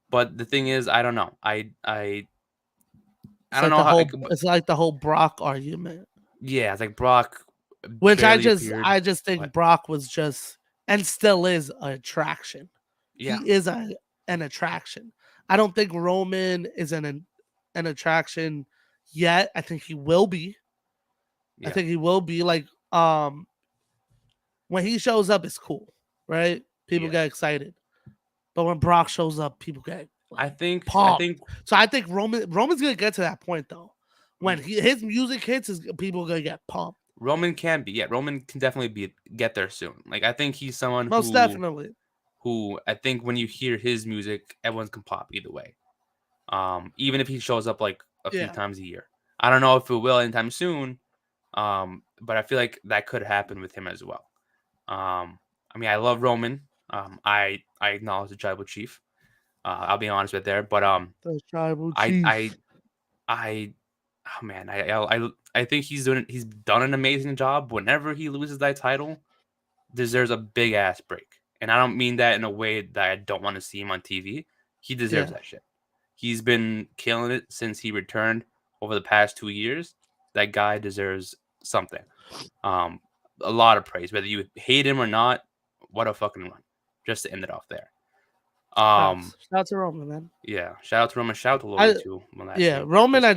But the thing is, I don't know. I It's don't like know how. It's like the whole Brock argument. Yeah, it's like Brock. Which I appeared, just think but, Brock was just and still is an attraction. Yeah. He is an attraction. I don't think Roman is an attraction yet. I think he will be. Yeah. I think he will be like when he shows up, it's cool, right? People get excited. But when Brock shows up, people get I think pumped. So I think Roman's gonna get to that point though. When his music hits, people are gonna get pumped. Roman can be, Roman can definitely get there soon. Like I think he's someone most definitely who I think when you hear his music, everyone can pop either way. Even if he shows up like a few times a year. I don't know if it will anytime soon. But I feel like that could happen with him as well. I mean, I love Roman. I acknowledge the tribal chief. I'll be honest with there, but the tribal chief. Oh man, I think he's done an amazing job. Whenever he loses that title, deserves a big ass break. And I don't mean that in a way that I don't want to see him on TV. He deserves that shit. He's been killing it since he returned over the past 2 years. That guy deserves something. A lot of praise, whether you hate him or not. What a fucking run! Just to end it off there. Shout out to Roman, man. Yeah, shout out to Roman. Shout out to Logan too. Roman. I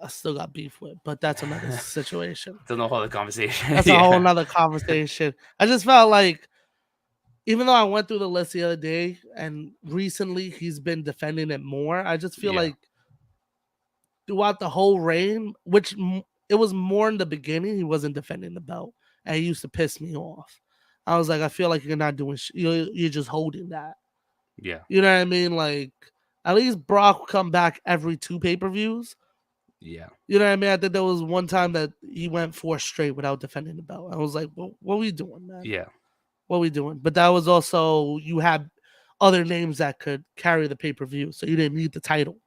still got beef with, but that's another situation. That's a whole other conversation. That's a whole nother conversation. I just felt like, even though I went through the list the other day, and recently he's been defending it more, I just feel like throughout the whole reign, which it was more in the beginning, he wasn't defending the belt, and it used to piss me off. I was like, I feel like you're not doing. You're just holding that. Yeah. You know what I mean? Like, at least Brock would come back every 2 pay-per-views. Yeah. You know what I mean? I think there was one time that he went 4 straight without defending the belt. I was like, well, what are we doing, man? Yeah. What are we doing? But that was also, you had other names that could carry the pay-per-view, so you didn't need the title.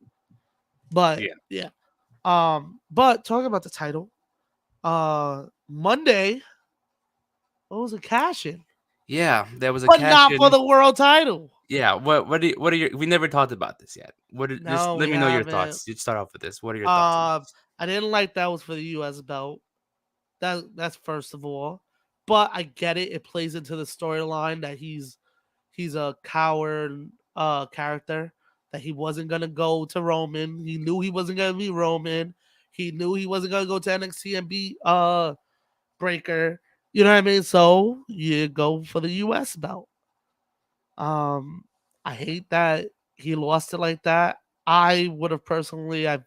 But Yeah. yeah. But talking about the title, Monday, what was a cash in? Yeah. There was a But cash not for in. the world title. Yeah. What are your? We never talked about this yet. Just No, let we me know your haven't. thoughts. You start off with this. What are your thoughts on Uh, this? I didn't like that was for the US belt. That's first of all. But I get it. It plays into the storyline that he's a coward character, that he wasn't gonna go to Roman. He knew he wasn't gonna be Roman. He knew he wasn't gonna go to NXT and be Breaker. You know what I mean? So you go for the US belt. Um I hate that he lost it like that. I would have personally, I've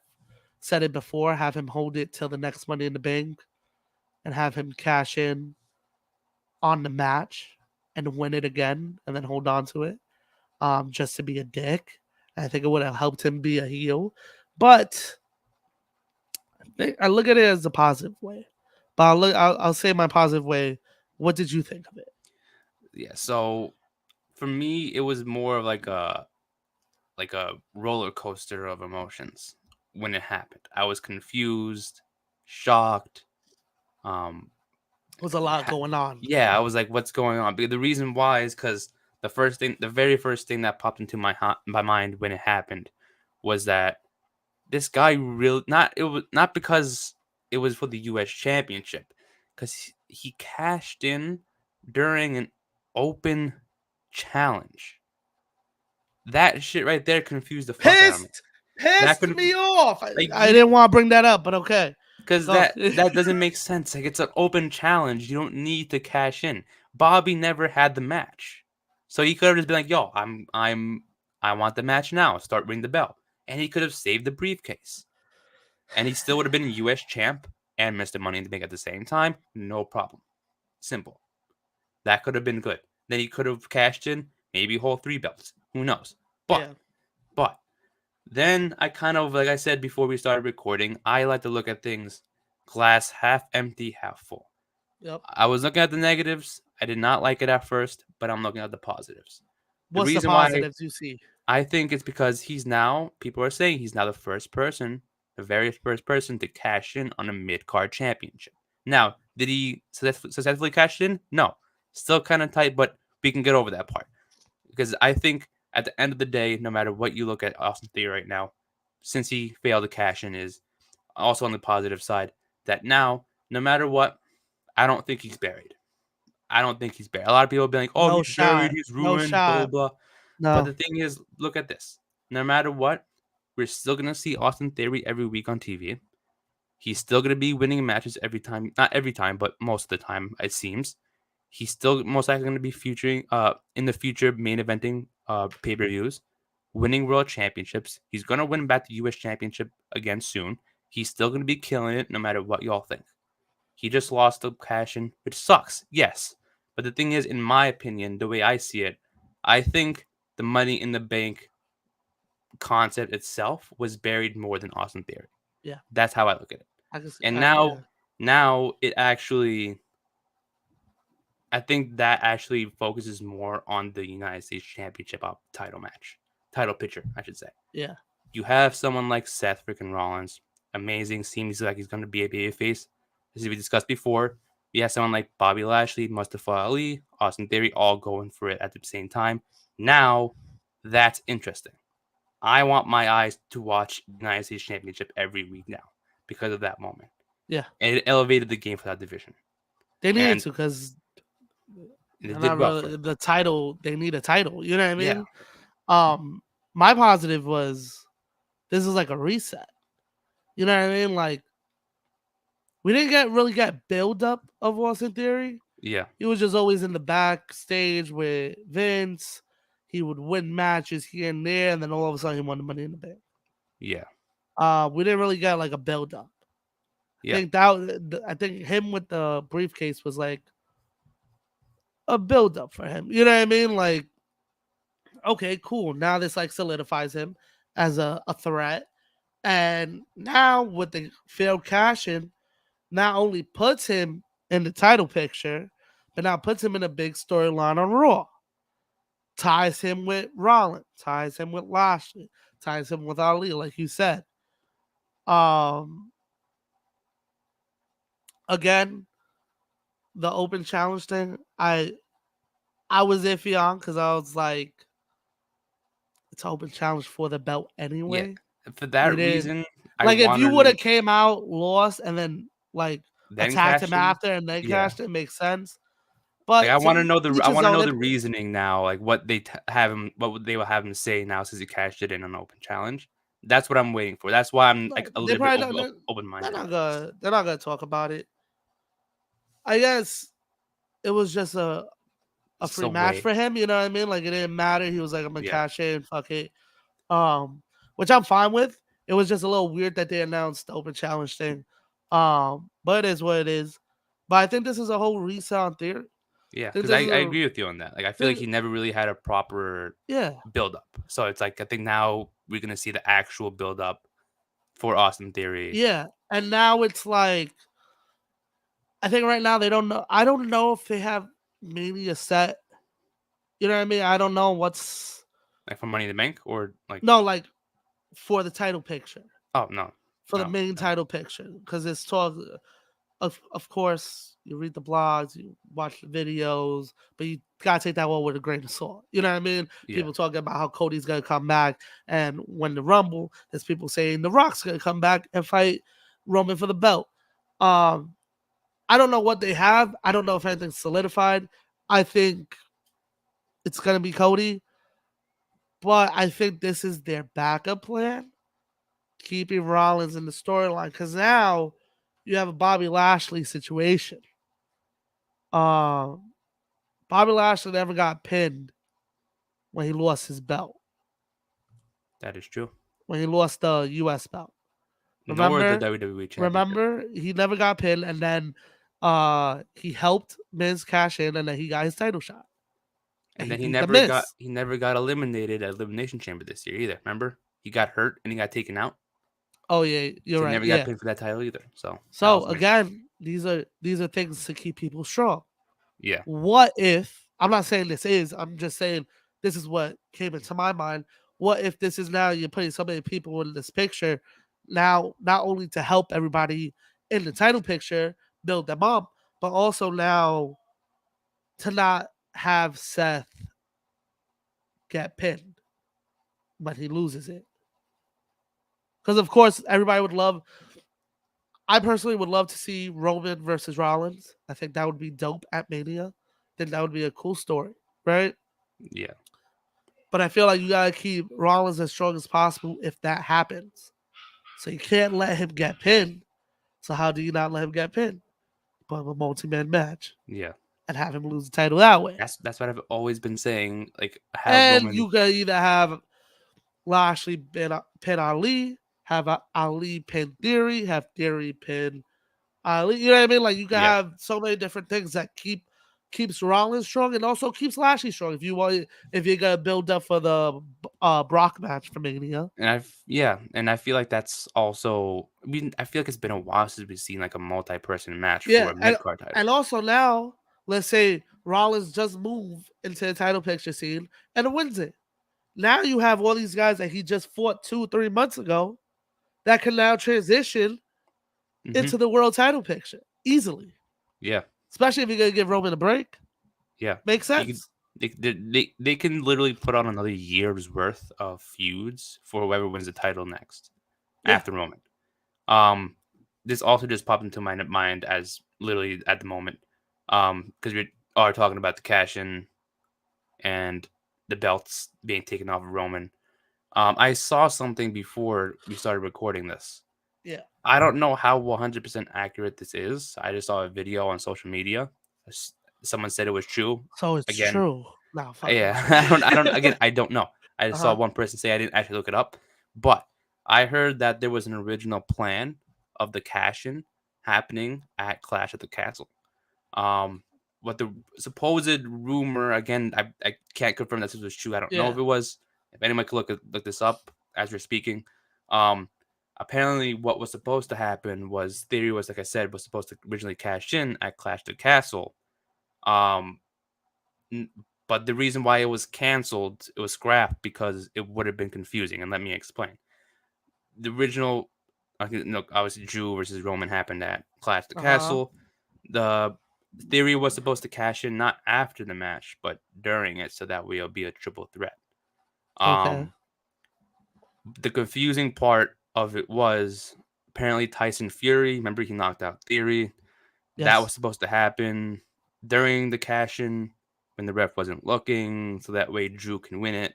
said it before, have him hold it till the next Money in the Bank and have him cash in on the match and win it again and then hold on to it, just to be a dick. I think it would have helped him be a heel. But I look at it as a positive way. But I'll say my positive way. What did you think of it? Yeah. So for me, it was more of like a roller coaster of emotions when it happened. I was confused, shocked. Um, There was a lot ha- going on. yeah, I was like, "What's going on?" Because the reason why is because the very first thing that popped into my mind when it happened was that this guy really not it was not because it was for the U.S. Championship, because he cashed in during an open challenge. That shit right there confused the fuck out of me. Pissed, That pissed could me off. like I didn't want to bring that up, but okay. because Go. that doesn't make sense. Like it's an open challenge. You don't need to cash in. Bobby never had the match, so he could have just been like, "Yo, I want the match now. Start ring the bell," and he could have saved the briefcase, and he still would have been U.S. champ and Mr. Money in the Bank at the same time. No problem. Simple. That could have been good. Then he could have cashed in, maybe hold 3 belts. Who knows? But Yeah. but then I kind of, like I said before we started recording, I like to look at things glass half empty, half full. Yep. I was looking at the negatives. I did not like it at first, but I'm looking at the positives. The What's the reason why positives you see? I think it's because people are saying he's now the very first person to cash in on a mid card championship. Now, did he successfully cash in? No. Still kind of tight, but we can get over that part. Because I think at the end of the day, no matter what you look at Austin Theory right now, since he failed to cash in, is also on the positive side that now, no matter what, I don't think he's buried. I don't think he's buried. A lot of people have been like, "Oh, No he's buried, shot. he's No ruined, blah blah shot. blah." But No. the thing is, look at this. No matter what, we're still gonna see Austin Theory every week on TV. He's still gonna be winning matches every time. Not every time, but most of the time, it seems. He's still most likely gonna be featuring in the future main eventing pay-per-views, winning world championships. He's gonna win back the US championship again soon. He's still gonna be killing it no matter what y'all think. He just lost the cash in, which sucks, yes. But the thing is, in my opinion, the way I see it, I think the Money in the Bank concept itself was buried more than Austin Theory. Yeah. That's how I look at it. I can see. And Yeah. now it actually, I think that actually focuses more on the United States Championship title picture, I should say. Yeah. You have someone like Seth freaking Rollins, amazing, seems like he's going to be a babyface. As we discussed before, you have someone like Bobby Lashley, Mustafa Ali, Austin Theory, all going for it at the same time. Now, that's interesting. I want my eyes to watch United States Championship every week now because of that moment. Yeah. And it elevated the game for that division. They needed And to, because they they're did not well for really it. the title. They need a title. You know what I Yeah. mean? My positive was, this is like a reset. You know what I mean? Like, we didn't really get build up of Austin Theory. Yeah. He was just always in the backstage with Vince. He would win matches here and there, and then all of a sudden he won the Money in the Bank. Yeah. We didn't really get like a build up. Yeah. I think him with the briefcase was like a build up for him. You know what I mean? Like, okay, cool. Now this like solidifies him as a threat. And now with the failed cash in, not only puts him in the title picture, but now puts him in a big storyline on Raw. Ties him with Rollins, ties him with Lashley, ties him with Ali, like you said. Um, again, the open challenge thing, I was iffy on because I was like, it's an open challenge for the belt Yeah. anyway. For that You didn't reason, I like if you would wanted have came out, lost, and then like then attacked him cashed in. after and then Yeah. cashed, it makes sense. Like But to I each his want to own. know the reasoning now, like what have him, they will have him say now since he cashed it in an open challenge. That's what I'm waiting for. That's why I'm like a They little bit probably don't. open They're minded. not gonna. They're not gonna talk about it. I guess it was just a free So match wait, for him. You know what I mean? Like it didn't matter. He was like, I'm gonna yeah, cash in. Fuck it. Which I'm fine with. It was just a little weird that they announced the open challenge thing. But it is what it is. But I think this is a whole resound theory. yeah, I think because this is I a agree with you on that. Like I feel like think, he never really had a proper yeah, build up. So it's like I think now we're gonna see the actual build up for Austin Theory. yeah. And now it's like I think right now they don't know. I don't know if they have maybe a set. You know what I mean? I don't know what's Like for Money in the Bank or like no like for the title picture. oh no For the no main no title picture because it's talk of course you read the blogs, you watch the videos, but you gotta take that one with a grain of salt. You know what I mean? yeah People talking about how Cody's gonna come back, and when the Rumble, there's people saying The Rock's gonna come back and fight Roman for the belt. Um, I don't know what they have. I don't know if anything's solidified. I think it's gonna be Cody, but I think this is their backup plan, keeping Rollins in the storyline because now you have a Bobby Lashley situation. Um, Bobby Lashley never got pinned when he lost his belt, that is true. when he lost the U.S. belt. Nor the Remember? WWE Championship. Remember? He never got pinned, and then he helped Miz cash in, and then he got his title shot. And And he then beat the Miz. he never got eliminated at Elimination Chamber this year either. Remember, he got hurt and he got taken out, Oh yeah, you're so he right. never got Yeah. pinned for that title either. So that So was missed. again, these are things to keep people strong. Yeah, What if I'm not saying this is, I'm just saying this is what came into my mind. What if this is now you're putting so many people in this picture now, not only to help everybody in the title picture, build them up, but also now to not have Seth get pinned, but he loses it. Because of course everybody would love I personally would love to see Roman versus Rollins. I think that would be dope at Mania. I think that would be a cool story, right? yeah, But I feel like you gotta keep Rollins as strong as possible if that happens. So you can't let him get pinned. So how do you not let him get pinned? Put him a multi-man match yeah. and have him lose the title that way. That's what I've always been saying. Like have And Roman. you can either have Lashley pin Ali, have Ali pin Theory, have Theory pin Ali. You know what I mean? Like you can Yeah, have so many different things that keeps Rollins strong and also keeps Lashley strong. If you're gonna build up for the Brock match for Mania. and and I feel like that's also. I mean, I feel like it's been a while since we've seen like a multi-person match for Yeah, a mid card title. and also now, let's say Rollins just moved into the title picture scene and wins it. Now you have all these guys that he just fought 2-3 months ago that can now transition Hmm. into the world title picture easily. Yeah, Especially if you're gonna give Roman a break. yeah. Makes You could, sense. they can literally put on another year's worth of feuds for whoever wins the title next Yeah. after Roman. Um, this also just popped into my mind as literally at the moment, because we are talking about the cash in and the belts being taken off of Roman. I saw something before we started recording this. Yeah. I don't know how 100% accurate this is. I just saw a video on social media. Someone said it was true. So it's Again, true. No, fuck yeah, no. I don't. Again, I don't know. I just saw Uh-huh. one person say I didn't actually look it up, but I heard that there was an original plan of the cash in happening at Clash at the Castle. Um, what the supposed rumor, again, I can't confirm that this was true. I don't know Yeah. if it was. If anyone could look this up as we're speaking. Um, Apparently what was supposed to happen was Theory was, like I said, was supposed to originally cash in at Clash the Castle. Um, but the reason why it was canceled, it was scrapped because it would have been confusing. And let me explain. The original, no, obviously Drew versus Roman happened at Clash the Uh-huh. Castle. The Theory was supposed to cash in not after the match, but during it, so that way it'll be a triple threat. Okay. Um, the confusing part of it was apparently Tyson Fury. Remember, he knocked out Theory. That was Yes. supposed to happen during the cash in when the ref wasn't looking, so that way Drew can win it.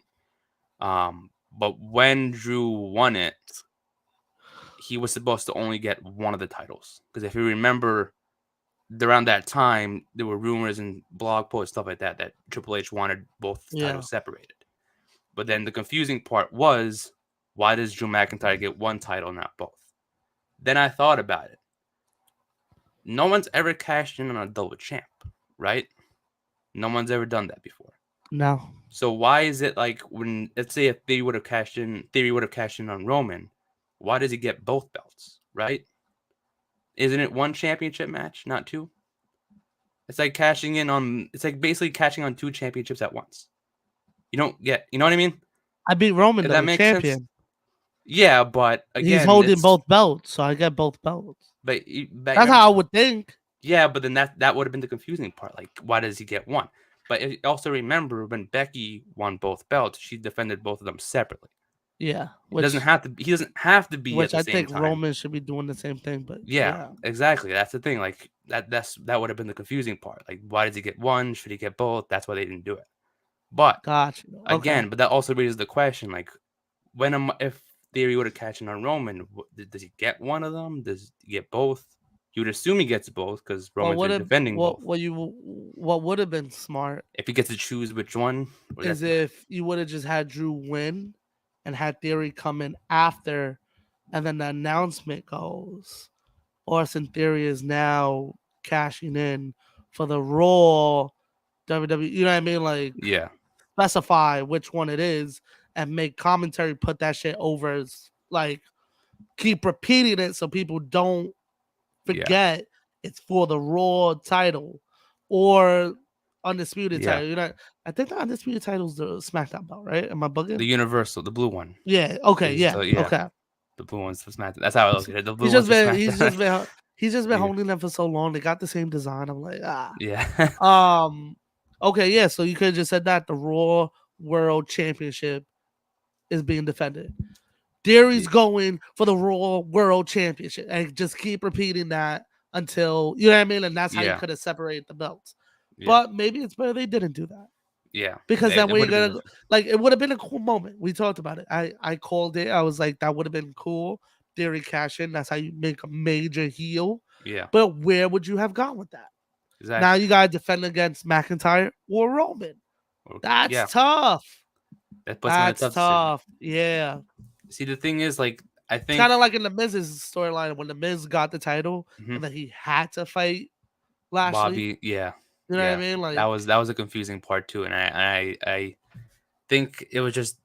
But when Drew won it, he was supposed to only get one of the titles. Because if you remember, around that time, there were rumors and blog posts, stuff like that, that Triple H wanted both Yeah. titles separated. But then the confusing part was, why does Drew McIntyre get one title, not both? Then I thought about it. No one's ever cashed in on a double champ, right? No one's ever done that before. No. So why is it like when, let's say, if Theory would have cashed in on Roman, why does he get both belts, right? Isn't it one championship match, not two? It's like cashing in on. It's like basically cashing on two championships at once. You don't get. You know what I mean? I beat Roman If that though, makes sense. champion. Yeah, but He's again, holding it's both belts, so I get both belts. but That's how I would think. yeah, but then that would have been the confusing part. Like, why does he get one? But also remember when Becky won both belts, she defended both of them separately. Yeah. He doesn't have to. He doesn't have to be at Which the I same think time. Roman should be doing the same thing, but Yeah, yeah. exactly. That's the thing. Like that would have been the confusing part. Like, why does he get one? Should he get both? That's why they didn't do it. But Gotcha. Okay. again, that also raises the question: like, if Theory would have cashed in on Roman, does he get one of them? Does he get both? You would assume he gets both because Roman's been defending both. What would have been smart If he gets to choose which one, is if you would have just had Drew win and had Theory come in after, and then the announcement goes, Austin Theory is now cashing in for the Raw WWE. You know what I mean? Like, yeah, specify which one it is and make commentary put that shit over as like keep repeating it so people don't forget it's for the Raw title or Undisputed title. You know, I think the Undisputed title is the SmackDown belt, right? Am I bugging? the Universal, the blue one. Yeah. Okay. Yeah. Okay. The blue one's for SmackDown. That's how I look at it. The blue He's one's just for been. SmackDown. He's just been Yeah. holding them for so long. They got the same design. I'm like, Yeah. Okay. Yeah. So you could have just said that the Raw World Championship is being defended. Theory's going for the Raw World Championship, and just keep repeating that until you know what I mean. And that's how you could have separated the belts. Yeah. But maybe it's better they didn't do that. Yeah, because then we're gonna like it would have been a cool moment. We talked about it. I called it. I was like, that would have been cool. Theory cash in. That's how you make a major heel. Yeah. But where would you have gone with that? Exactly. Now you gotta defend against McIntyre or Roman. That's tough. That's tough. Yeah. See, the thing is, like, I think kind of like in the Miz's storyline when the Miz got the title and then he had to fight Lashley. Bobby. Yeah. You know what I mean? Like that was a confusing part too, and I think it was just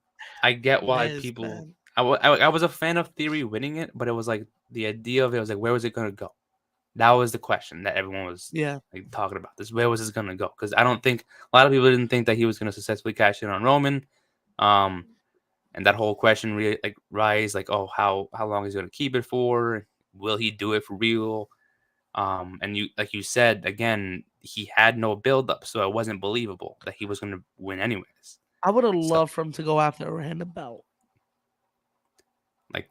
I get why people. I was a fan of Theory winning it, but it was like the idea of it was like, where was it gonna go? That was the question that everyone was like talking about. This where was this gonna go? Because I don't think a lot of people didn't think that he was gonna successfully cash in on Roman, and that whole question really like rise like, oh, how long is he gonna keep it for? Will he do it for real? And you like you said again, he had no build up, so it wasn't believable that he was going to win anyways. I would have loved for him to go after a random belt.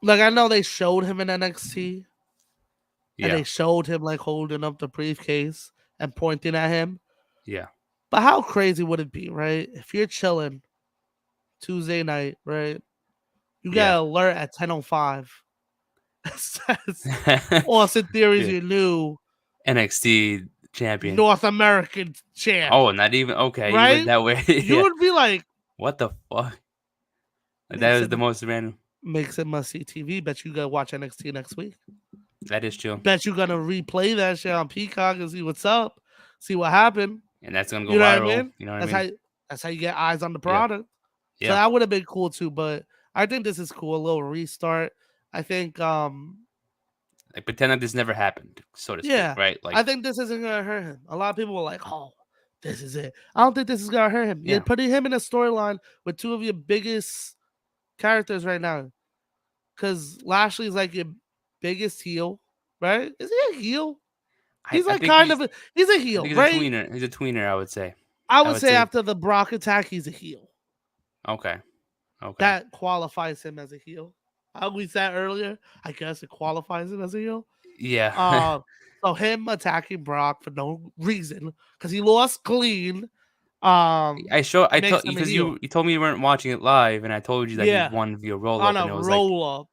Like I know they showed him in NXT, and they showed him like holding up the briefcase and pointing at him. Yeah. But how crazy would it be, right? If you're chilling Tuesday night, right? You get an alert at 10:05. Austin Theory's your new NXT champion, North American champ. Oh, not even okay, right? Even that way. You would be like, "What the fuck?" That is the most random. Makes it must see TV. Bet you gotta watch NXT next week. That is true. Bet you gonna replay that shit on Peacock and see what's up. see what happened. And that's gonna go You know what I viral. mean? You know what I That's mean? how you get eyes on the Yeah. product. So Yeah. that would have been cool too. But I think this is cool. A little restart. I think Like pretend like this never happened, so to speak, yeah, right? I Like, think this isn't gonna hurt him. A lot of people were like, "Oh, this is it." I don't think this is gonna hurt him. You're yeah. putting him in a storyline with two of your biggest characters right now. Because Lashley's like your biggest heel, right? Is he a heel? He's I like think kind of he's a I heel, think he's a right? tweener. He's a tweener, I would say. I I would would say say after the Brock attack, he's a heel. okay. Okay. That qualifies him as a heel. How we said earlier, I guess it qualifies him as a heel. Yeah. So him attacking Brock for no reason because he lost clean. I Makes told him a because heel. you told me you weren't watching it live, and I told you that he Yeah, won via roll on up, a roll up.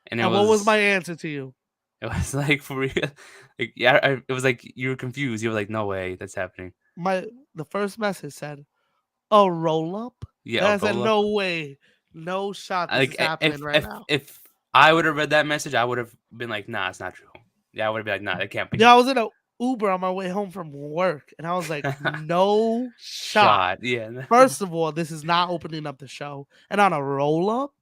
and And what was my answer to you? it was like for real, like yeah, it was like you were confused. You were like, no way, that's happening. The first message said a roll up. Yeah, And a I said roll up. no way, no shot. This is happening right now. If I would have read that message, I would have been like, nah, it's not true. Yeah, I would have been like, nah, that can't be. Yeah, I was in a Uber on my way home from work, and I was like, no shot. Yeah. First of all, this is not opening up the show, and on a roll up,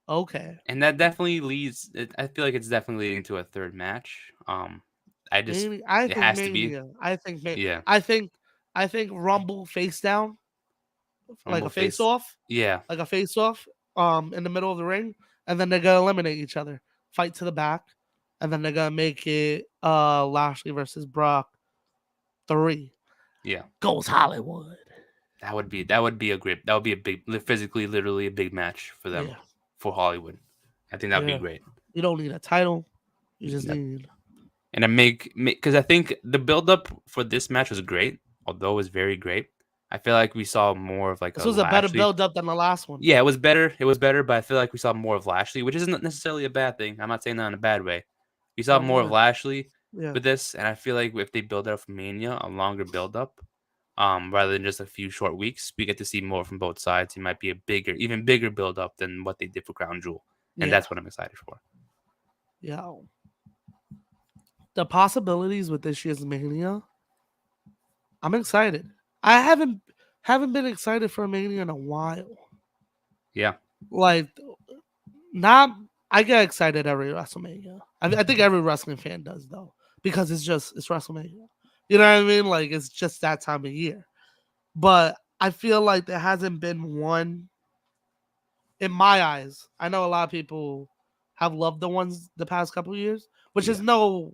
okay. And that definitely leads. I feel like it's definitely leading to a third match. I just Maybe I it think has to be. Mania. I think Yeah. I think Rumble face down, like Rumble a face face. off, Yeah. like a face off, in the middle of the ring, and then they're gonna eliminate each other, fight to the back, and then they're gonna make it Lashley versus Brock 3. Yeah. Goes Hollywood. That would be a great. That would be a big, physically, literally a big match for them, Yeah. for Hollywood. I think that would Yeah. be great. You don't need a title. You just Yep. need. And I make because I think the build up for this match was great, although it was very great. I feel like we saw more of like This a was a better Lashley. build up than the last one. Yeah, it was better. It was better, but I feel like we saw more of Lashley, which isn't necessarily a bad thing. I'm not saying that in a bad way. We saw Oh, more of yeah. Lashley Yeah. with this, and I feel like if they build up for Mania, a longer build up, rather than just a few short weeks, we get to see more from both sides. It might be a even bigger build up than what they did for Crown Jewel, and Yeah. that's what I'm excited for. Yeah. The possibilities with this year's Mania, I'm excited. I haven't been excited for a Mania in a while. Yeah. Like, not. I get excited every WrestleMania. I think every wrestling fan does though, because it's WrestleMania. You know what I mean? Like it's just that time of year. But I feel like there hasn't been one. In my eyes, I know a lot of people have loved the ones the past couple of years, which is no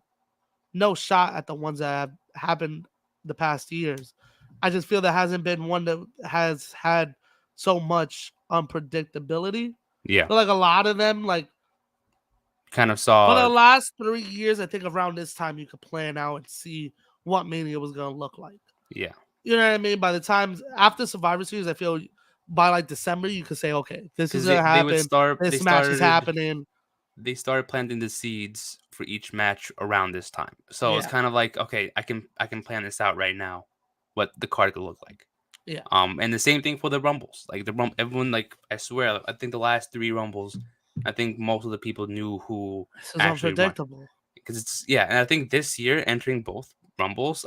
shot at the ones that have happened the past years. I just feel there hasn't been one that has had so much unpredictability. Yeah. But like a lot of them, like Kind of for saw. the last 3 years, I think around this time you could plan out and see what Mania was gonna look like. Yeah. You know what I mean? By the time after Survivor Series, I feel by like December you could say, okay, this is gonna happen. This match is happening. They started planting the seeds for each match around this time. So it's Yeah. kind of like, okay, I can plan this out right now, what the card could look like. Yeah. And the same thing for the Rumbles. Like everyone, like I swear, I think the last 3 Rumbles, I think most of the people knew who This is actually won. unpredictable. Because and I think this year entering both Rumbles,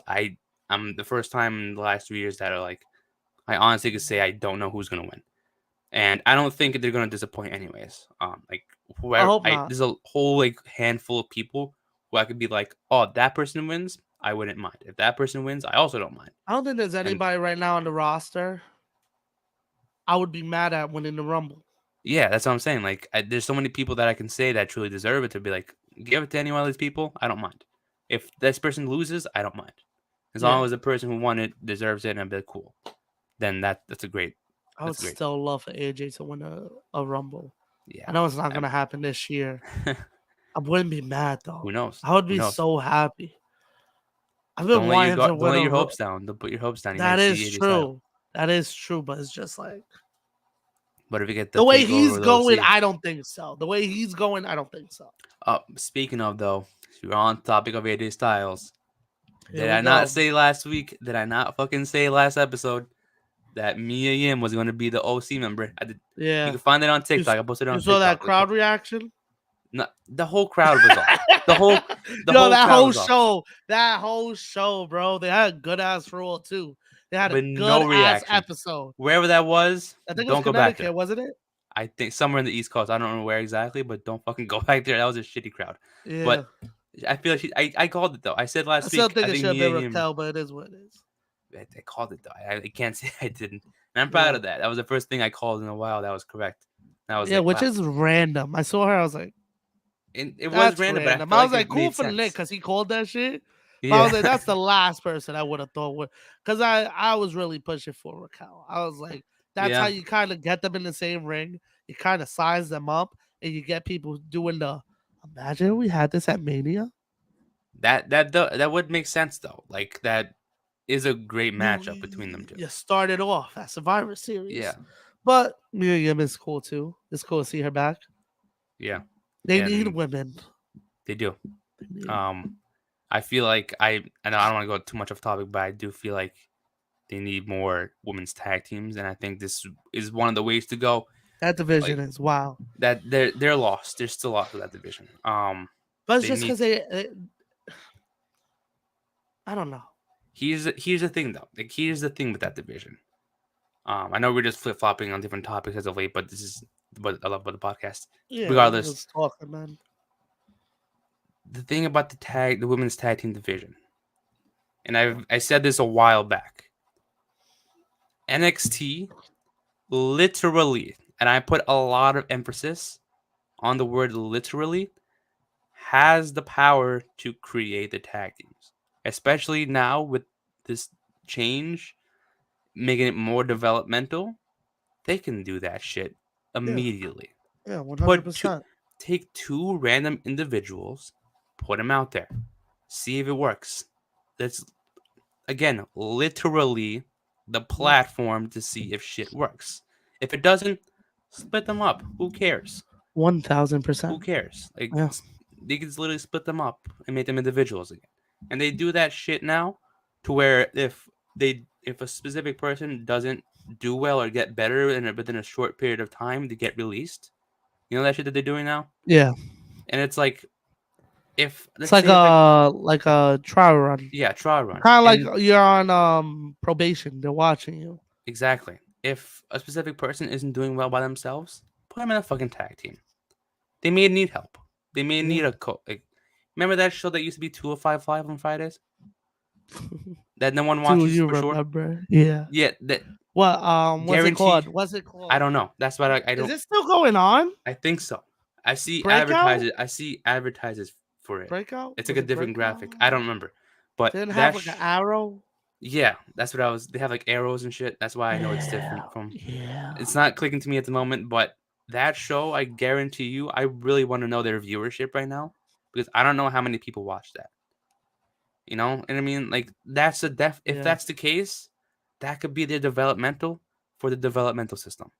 I'm the first time in the last 3 years that are like, I honestly could say I don't know who's gonna win. And I don't think they're gonna disappoint anyways. Like whoever, I hope not. there's a whole like handful of people who I could be like, oh, that person wins, I wouldn't mind. If that person wins, I also don't mind. I don't think there's anybody right now on the roster I would be mad at winning the Rumble. Yeah, that's what I'm saying. Like, there's so many people that I can say that truly deserve it to be like, give it to any one of these people. I don't mind. If this person loses, I don't mind. As long as the person who won it deserves it, and I'd be like, cool. Then that's a great. I would still love for AJ to win a Rumble. Yeah, I know it's not gonna happen this year. I wouldn't be mad though. Who knows? I would be so happy. I've been wanting to win. Don't let your hopes down. Don't put your hopes down. That is true. That is true, but it's just like. But if you get the way he's going, I don't think so. The way he's going, I don't think so. Speaking of though, you're on topic of AJ Styles. Did I not say last week? Did I not fucking say last episode that Mia Yim was going to be the OC member? I did. Yeah. You can find it on TikTok. I posted it on TikTok. You saw that crowd reaction? No, the whole crowd was off. The whole Yo, whole crowd was off. that whole show, bro. They had a good ass role too. They had a But good no ass reaction. episode. Wherever that was, I think it was don't go back there. Connecticut, wasn't it? I think somewhere in the East Coast. I don't know where exactly, but don't fucking go back there. That was a shitty crowd. Yeah. But I feel like I called it though. I said I last still week. think I it think should have me been and him. Raquel, but it is what it is. I called it though. I can't say I didn't. And I'm proud of that. That was the first thing I called in a while. That was correct. That was like, which wow. is random. I saw her. I was like, And it was that's random, random. but I I feel was like like, it cool made for sense. Nick because he called that shit. But I was like, that's the last person I would have thought would. Because I was really pushing for Raquel. I was like, that's how you kind of get them in the same ring. You kind of size them up, and you get people doing the. Imagine we had this at Mania. That would make sense though. Like that is a great matchup between them two. You started off at Survivor Series. Yeah. But Miriam is cool too. It's cool to see her back. Yeah. They need women. They do. I feel like I know I don't want to go too much off topic, but I do feel like they need more women's tag teams, and I think this is one of the ways to go. That division is wow. That they're lost. They're still lost with that division. But it's just because they I don't know. Here's the thing though. Like here's the thing with that division. I know we're just flip flopping on different topics as of late, but this is what I love about the podcast. Yeah, regardless, talking, man. The thing about the women's tag team division, and I said this a while back. NXT, literally, and I put a lot of emphasis on the word literally, has the power to create the tag teams, especially now with this change, making it more developmental. They can do that shit immediately. Yeah, 100%. Take two random individuals, put them out there, see if it works. That's, again, literally the platform to see if shit works. If it doesn't, split them up. Who cares? 1,000%. Who cares? Like, they can literally split them up and make them individuals again. And they do that shit now to where if a specific person doesn't do well or get better within a short period of time, they get released. You know that shit that they're doing now? Yeah. And it's like, if it's like a trial run. Yeah, trial run. Kind of like you're on probation. They're watching you. Exactly. If a specific person isn't doing well by themselves, put them in a fucking tag team. They may need help. They may need a remember that show that used to be 205 Live on Fridays? That no one watches for remember? Sure. Yeah. Yeah. That. What? What's it called? What's it called? I don't know. That's what I don't. Is it still going on? I think so. I see Breakout? advertises for it. Breakout? It's like a different graphic. I don't remember. But didn't have like an arrow. Yeah, that's what I was. They have like arrows and shit. That's why I know it's different from. Yeah. It's not clicking to me at the moment, but that show, I guarantee you, I really want to know their viewership right now because I don't know how many people watch that. You know, and I mean, like that's a if that's the case, that could be their developmental for the developmental system.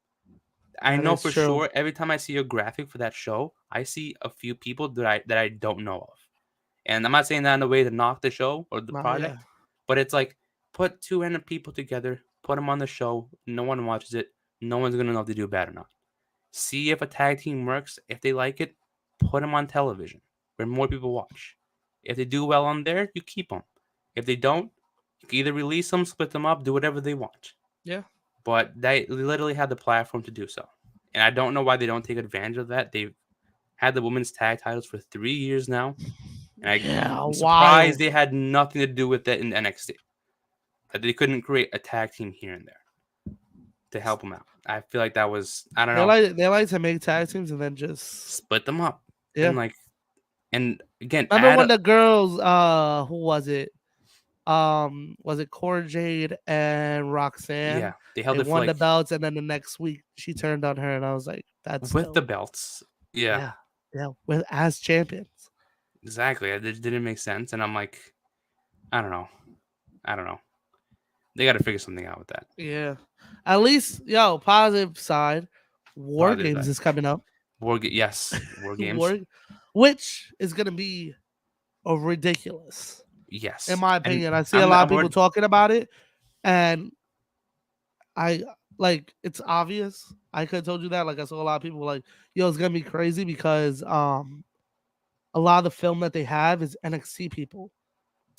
I know for sure. Every time I see a graphic for that show, I see a few people that I don't know of, and I'm not saying that in a way to knock the show or the product, but it's like put two random people together, put them on the show. No one watches it. No one's gonna know if they do bad or not. See if a tag team works. If they like it, put them on television where more people watch. If they do well on there, you keep them. If they don't, you can either release them, split them up, do whatever they want. Yeah. But they literally have the platform to do so. And I don't know why they don't take advantage of that. They've had the women's tag titles for 3 years now. And I'm surprised they had nothing to do with that in NXT. That they couldn't create a tag team here and there to help them out. I feel like that was, I don't know. They like to make tag teams and then just split them up. Yeah. And again, remember when the girls, who was it? Was it Cora Jade and Roxanne? Yeah, they held it won the belts, and then the next week she turned on her, and I was like, "That's with the belts." Yeah, with as champions. Exactly, it didn't make sense, and I'm like, I don't know. They got to figure something out with that. Yeah, at least, positive side, War Games is coming up. War Games. Which is gonna be ridiculous. Yes. In my opinion, I see a lot of people talking about it, and I like it's obvious. I could have told you that. Like I saw a lot of people like, yo, it's gonna be crazy because a lot of the film that they have is NXT people.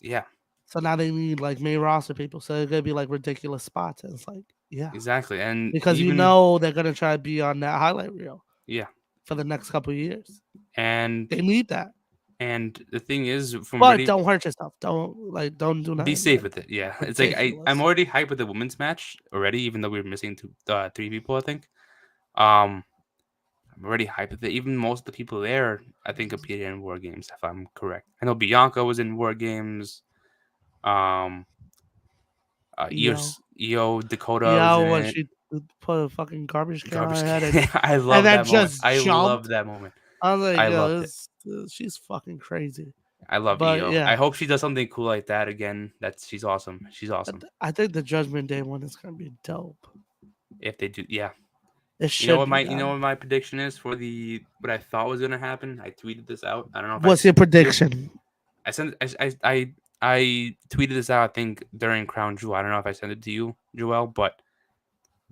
Yeah, So now they need like main roster people. So they're gonna be like ridiculous spots. And it's like, yeah. exactly. And Because even they're gonna try to be on that highlight reel yeah, for the next couple of years. and They need that. the thing is, from But ready, don't hurt yourself. Don't do be nothing safe like with it. Yeah, it's like I'm ridiculous. already hyped with the women's match already, even though we were missing three people. I think. Um, I'm already hyped with it. Even most of the people there, I think, competed in War Games, if I'm correct. I know Bianca was in War Games. Um, Yo. Io Dakota was Yo, in when it. she put a fucking garbage can on Garbage her head and, can. I and love then that moment. just I love jumped. that moment. I was like, I yo, loved it. she's fucking crazy. I love But Io. yeah, I hope she does something cool like that again. She's awesome. She's awesome. I think the Judgment Day one is gonna be dope. If they do, yeah. It should be You know done. what my prediction is for the what I thought was gonna happen. I tweeted this out. I don't know if I What's your sent it to you. prediction? I sent I tweeted this out. I think during Crown Jewel. I don't know if I sent it to you, Joel. But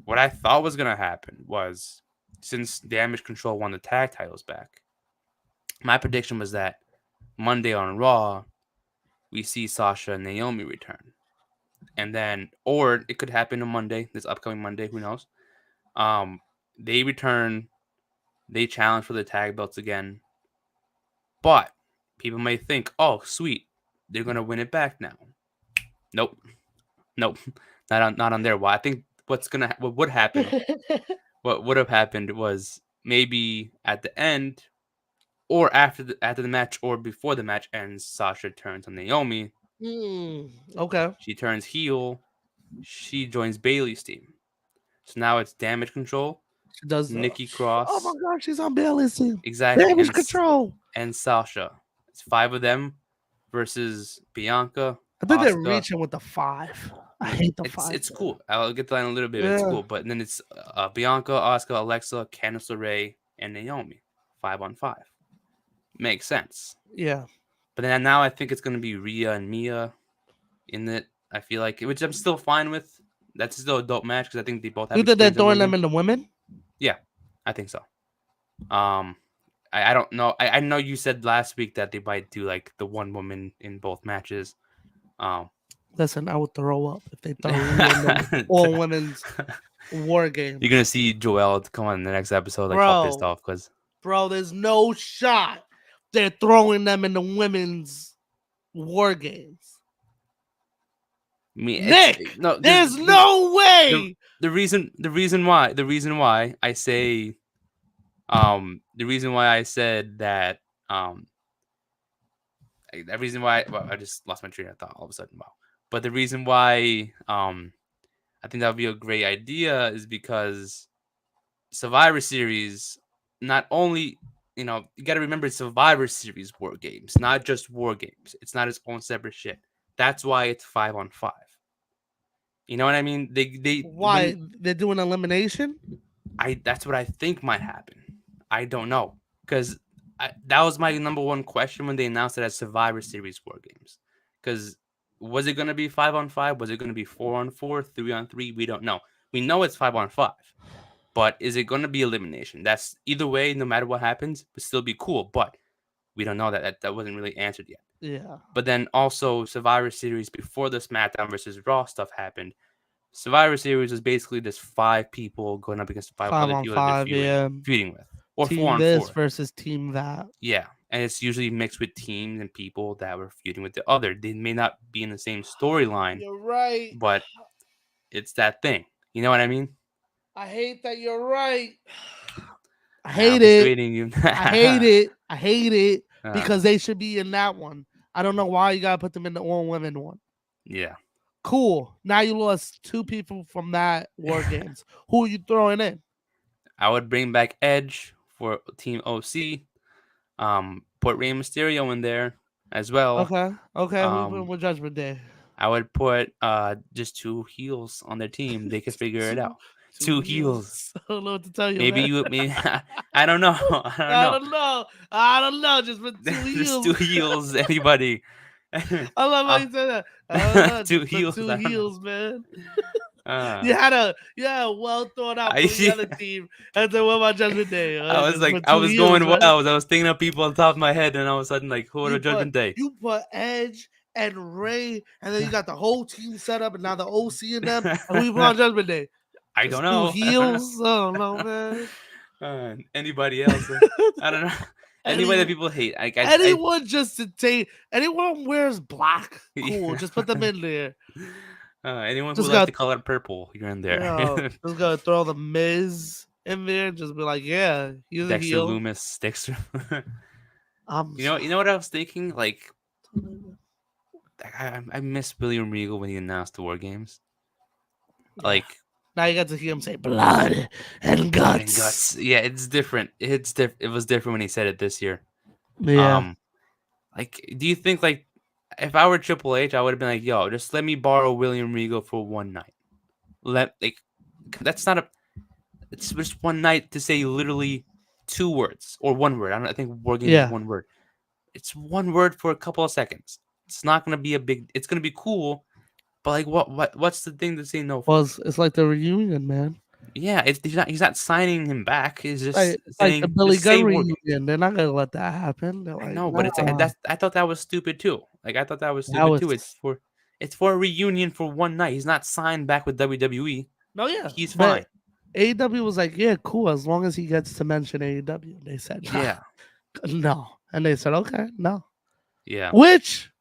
what I thought was gonna happen was since Damage Control won the tag titles back, my prediction was that Monday on Raw we see Sasha and Naomi return, and then or it could happen on Monday, this upcoming Monday. Who knows? Um, they return. They challenge for the tag belts again. But people may think, oh, sweet, they're gonna win it back now. Nope, nope, not on their watch. I think what would happen, what would have happened was maybe at the end or after the match or before the match ends, Sasha turns on Naomi. Okay. She turns heel. She joins Bailey's team. So now it's Damage Control, She does. Nikki Oh my Cross, god, she's on Bailey's team. exactly, Damage control. and Sasha. It's 5 of them versus Bianca, I think they're Asuka. reaching with the 5. I hate the 5. It's cool. I'll get to that in a little bit. It's Yeah. cool, but then it's Bianca, Asuka, Alexa, Candice LeRae, and Naomi, 5-on-5. Makes sense. Yeah. But then now I think it's gonna be Rhea and Mia in it. I feel like, which I'm still fine with. That's still a dope match because I think they both have You think they're experience in throwing them women. into women? Yeah, I think so. I don't know. I know you said last week that they might do like the one woman in both matches. Um, Listen, I would throw up if they throw all women's war game. You're gonna see Joel come on in the next episode like Bro. all pissed off because Bro, there's no shot they're throwing them into women's war games. Nick, no, there's no way. The reason why I say the reason why I said that the reason why I just lost my train of thought all of a sudden. Wow. But the reason why I think that would be a great idea is because Survivor Series, not only, you got to remember Survivor Series war games, not just war games. It's not its own separate shit. That's why it's 5-on-5. You know what I mean? Why they're doing elimination? That's what I think might happen. I don't know because that was my number one question when they announced it as Survivor Series war games. Because was it going to be 5-on-5? Was it going to be 4-on-4, 3-on-3? We don't know. We know it's 5-on-5. But is it going to be elimination? That's either way, no matter what happens, would still be cool. But we don't know that wasn't really answered yet. Yeah. But then also Survivor Series before the SmackDown versus Raw stuff happened. Survivor Series was basically just 5 people going up against 5 other people that they're feuding with. Or team 4-on-4. This versus team that. Yeah. And it's usually mixed with teams and people that were feuding with the other. They may not be in the same storyline. You're right. But it's that thing. You know what I mean? I hate that you're right. I hate it. I hate it because they should be in that one. I don't know why you gotta put them in the all women one. Yeah. Cool. Now you lost 2 people from that war games. Who are you throwing in? I would bring back Edge for Team OC. Put Rey Mysterio in there as well. Okay. Who put with Judgment Day? I would put just 2 heels on their team. They can figure it out. 2 heels. I don't know what to tell you. Maybe man. I don't know. I don't know. Just put 2 heels. Just 2 heels. Anybody. I love how you said that. 2 heels. 2 heels, man. You had a well thought out I for the other team, and then what about Judgment Day? I was Just like, put I two was heels, going right? wild. I was thinking of people on top of my head, and all of a sudden, like, who are Judgment Day? You put Edge and Ray, and then you got the whole team set up, and now the OC in them, and we put on Judgment Day. I Just don't know. two heels. I don't know, man. Anybody else? I don't know. Anybody that people hate. Anyone just to take. Anyone wears black. Cool. Yeah. Just put them in there. Anyone Just who likes got- the color purple, you're in there. Just gotta throw the Miz in there. Just be like, yeah, he's a Dexter heel. Loomis, Dexter. I'm You know what I was thinking? Like, I miss William Regal when he announced the War Games. Yeah. Like, now you got to hear him say blood and guts. and guts. Yeah, it's different. It was different when he said it this year. Yeah. Like, do you think, like, if I were Triple H, I would have been like, yo, just let me borrow William Regal for one night. That's not it's just one night to say literally 2 words or 1 word. I think War Games is 1 word. It's 1 word for a couple of seconds. It's not gonna be it's gonna be cool, but like, what's the thing to say no for? Well, it's like the reunion, man. Yeah, he's not signing him back. He's just Like saying the Billy just say Gunn word. reunion. They're not gonna let that happen. They're I like, know, but it's like I thought that was stupid too. Like, I thought that was stupid too. It's for a reunion for one night. He's not signed back with WWE. No, yeah, He's fine. AEW was like, yeah, cool, as long as he gets to mention AEW. They said, nah, Yeah, no, and they said, okay, no, yeah. which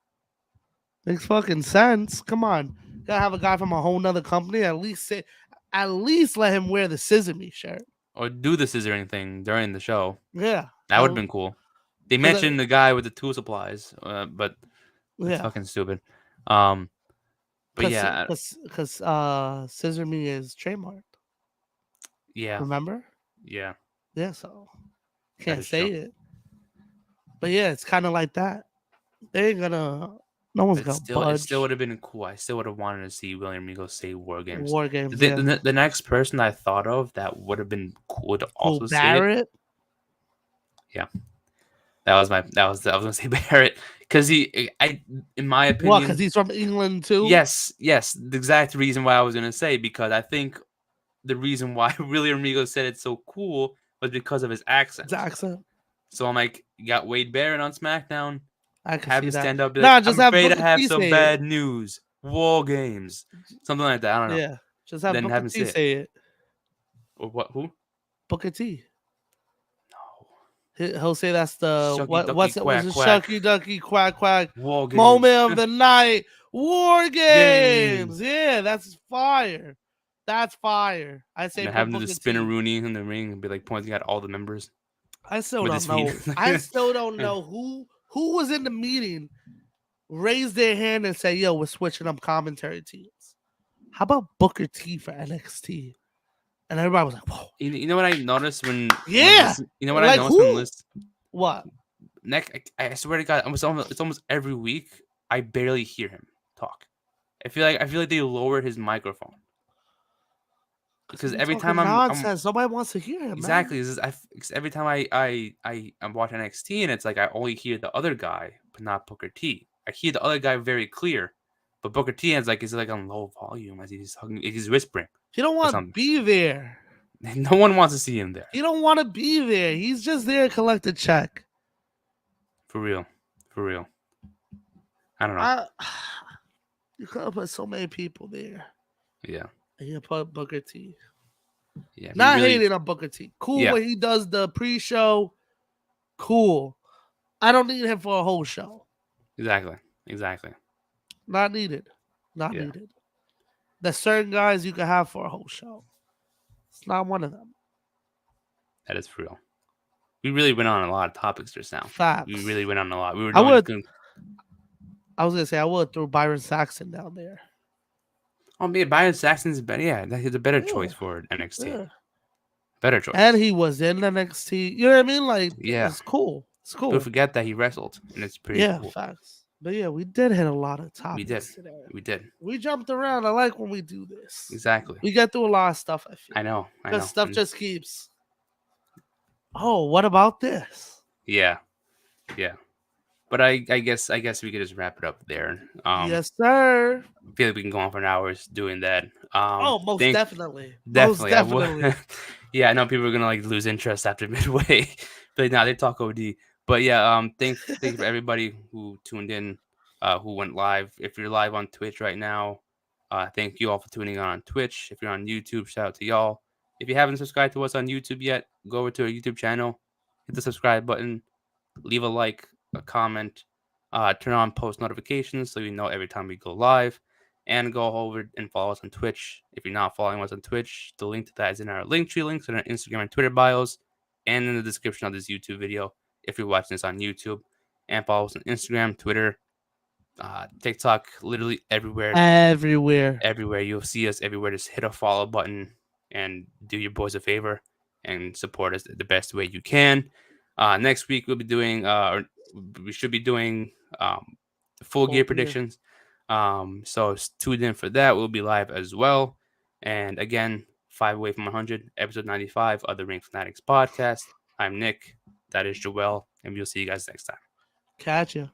makes fucking sense. Come on, you gotta have a guy from a whole nother company. At least let him wear the Scissor Me shirt Or do the scissoring thing during the show. Yeah, That would have been cool. They mentioned the guy with the tool supplies, but it's fucking stupid. But yeah, because Scissor Me is trademarked. Yeah. Remember? Yeah. Yeah, so can't say it. But yeah, it's kind of like that. They ain't gonna. No one's gonna budge. It still would have been cool. I still would have wanted to see William Regal say War Games. War Games. The next person I thought of that would have been cool to also say it. Yeah. I was gonna say Barrett because in my opinion, what? Because he's from England too. Yes. The exact reason why I was gonna say, because I think the reason why William Regal said it's so cool was because of his accent. So I'm like, you got Wade Barrett on SmackDown. I can have see him that. stand up. I'm afraid to have some bad it. news. War Games, something like that. I don't know. Yeah, just have Booker T say it. Or what? Who? Booker T. No. He'll say that's the what's it? Quack, Shucky Ducky Quack Quack War Games. moment of the night. War Games. Yeah, that's fire. That's fire. I say and have him just spin a Rooney in the ring and be like pointing at all the members. I still don't know. I still don't know who was in the meeting, raised their hand and say, "Yo, we're switching up commentary teams." How about Booker T for NXT? And everybody was like, "Whoa!" You know what I noticed when? Yeah. You know what I noticed when list? What? I swear to God, it's almost every week. I barely hear him talk. I feel like they lowered his microphone. Because every time nonsense, nobody wants to hear him. Exactly. Every time I'm watching NXT and it's like I only hear the other guy, but not Booker T. I hear the other guy very clear, but Booker T is like on low volume as he's whispering. He don't want to be there. No one wants to see him there. He don't want to be there. He's just there to collect a check. For real. I don't know. You could have put so many people there. Yeah. And you put Booker T. Yeah. Not hating on Booker T. Cool when he does the pre-show. Cool. I don't need him for a whole show. Exactly. Not needed. Needed. There's certain guys you can have for a whole show. It's not one of them. That is for real. We really went on a lot of topics just now. Facts. We really went on a lot. I was gonna say I would throw Byron Saxton down there. Oh man, Byron Saxton's better. Yeah, he's a better choice for NXT. Yeah. Better choice. And he was in NXT. You know what I mean? Like, it's cool. It's cool. Don't forget that he wrestled, and it's pretty cool. Yeah, facts. But yeah, we did hit a lot of topics today. We did. We jumped around. I like when we do this. Exactly. We get through a lot of stuff, I feel. I know. Because stuff just keeps. Oh, what about this? Yeah. But I guess we could just wrap it up there. Yes, sir. I feel like we can go on for hours doing that. Oh, most Think definitely. Most definitely I would. definitely. Yeah, I know people are gonna like lose interest after midway, but now they talk OD. But yeah, thank you for everybody who tuned in, who went live. If you're live on Twitch right now, thank you all for tuning on Twitch. If you're on YouTube, shout out to y'all. If you haven't subscribed to us on YouTube yet, go over to our YouTube channel, hit the subscribe button, leave a like, a comment, turn on post notifications so you know every time we go live, and go over and follow us on Twitch. If you're not following us on Twitch, the link to that is in our Linktree links in our Instagram and Twitter bios, and in the description of this YouTube video if you're watching this on YouTube. And follow us on Instagram, Twitter, TikTok, literally everywhere. Everywhere. Everywhere you'll see us everywhere. Just hit a follow button and do your boys a favor and support us the best way you can. Next week we'll be doing, or we should be doing, full gear Full gear. predictions. So tune in for that. We'll be live as well. And again, 5 away from 100, episode 95 of the Ring Fanatics podcast. I'm Nick. That is Joel, and we'll see you guys next time. Catch ya.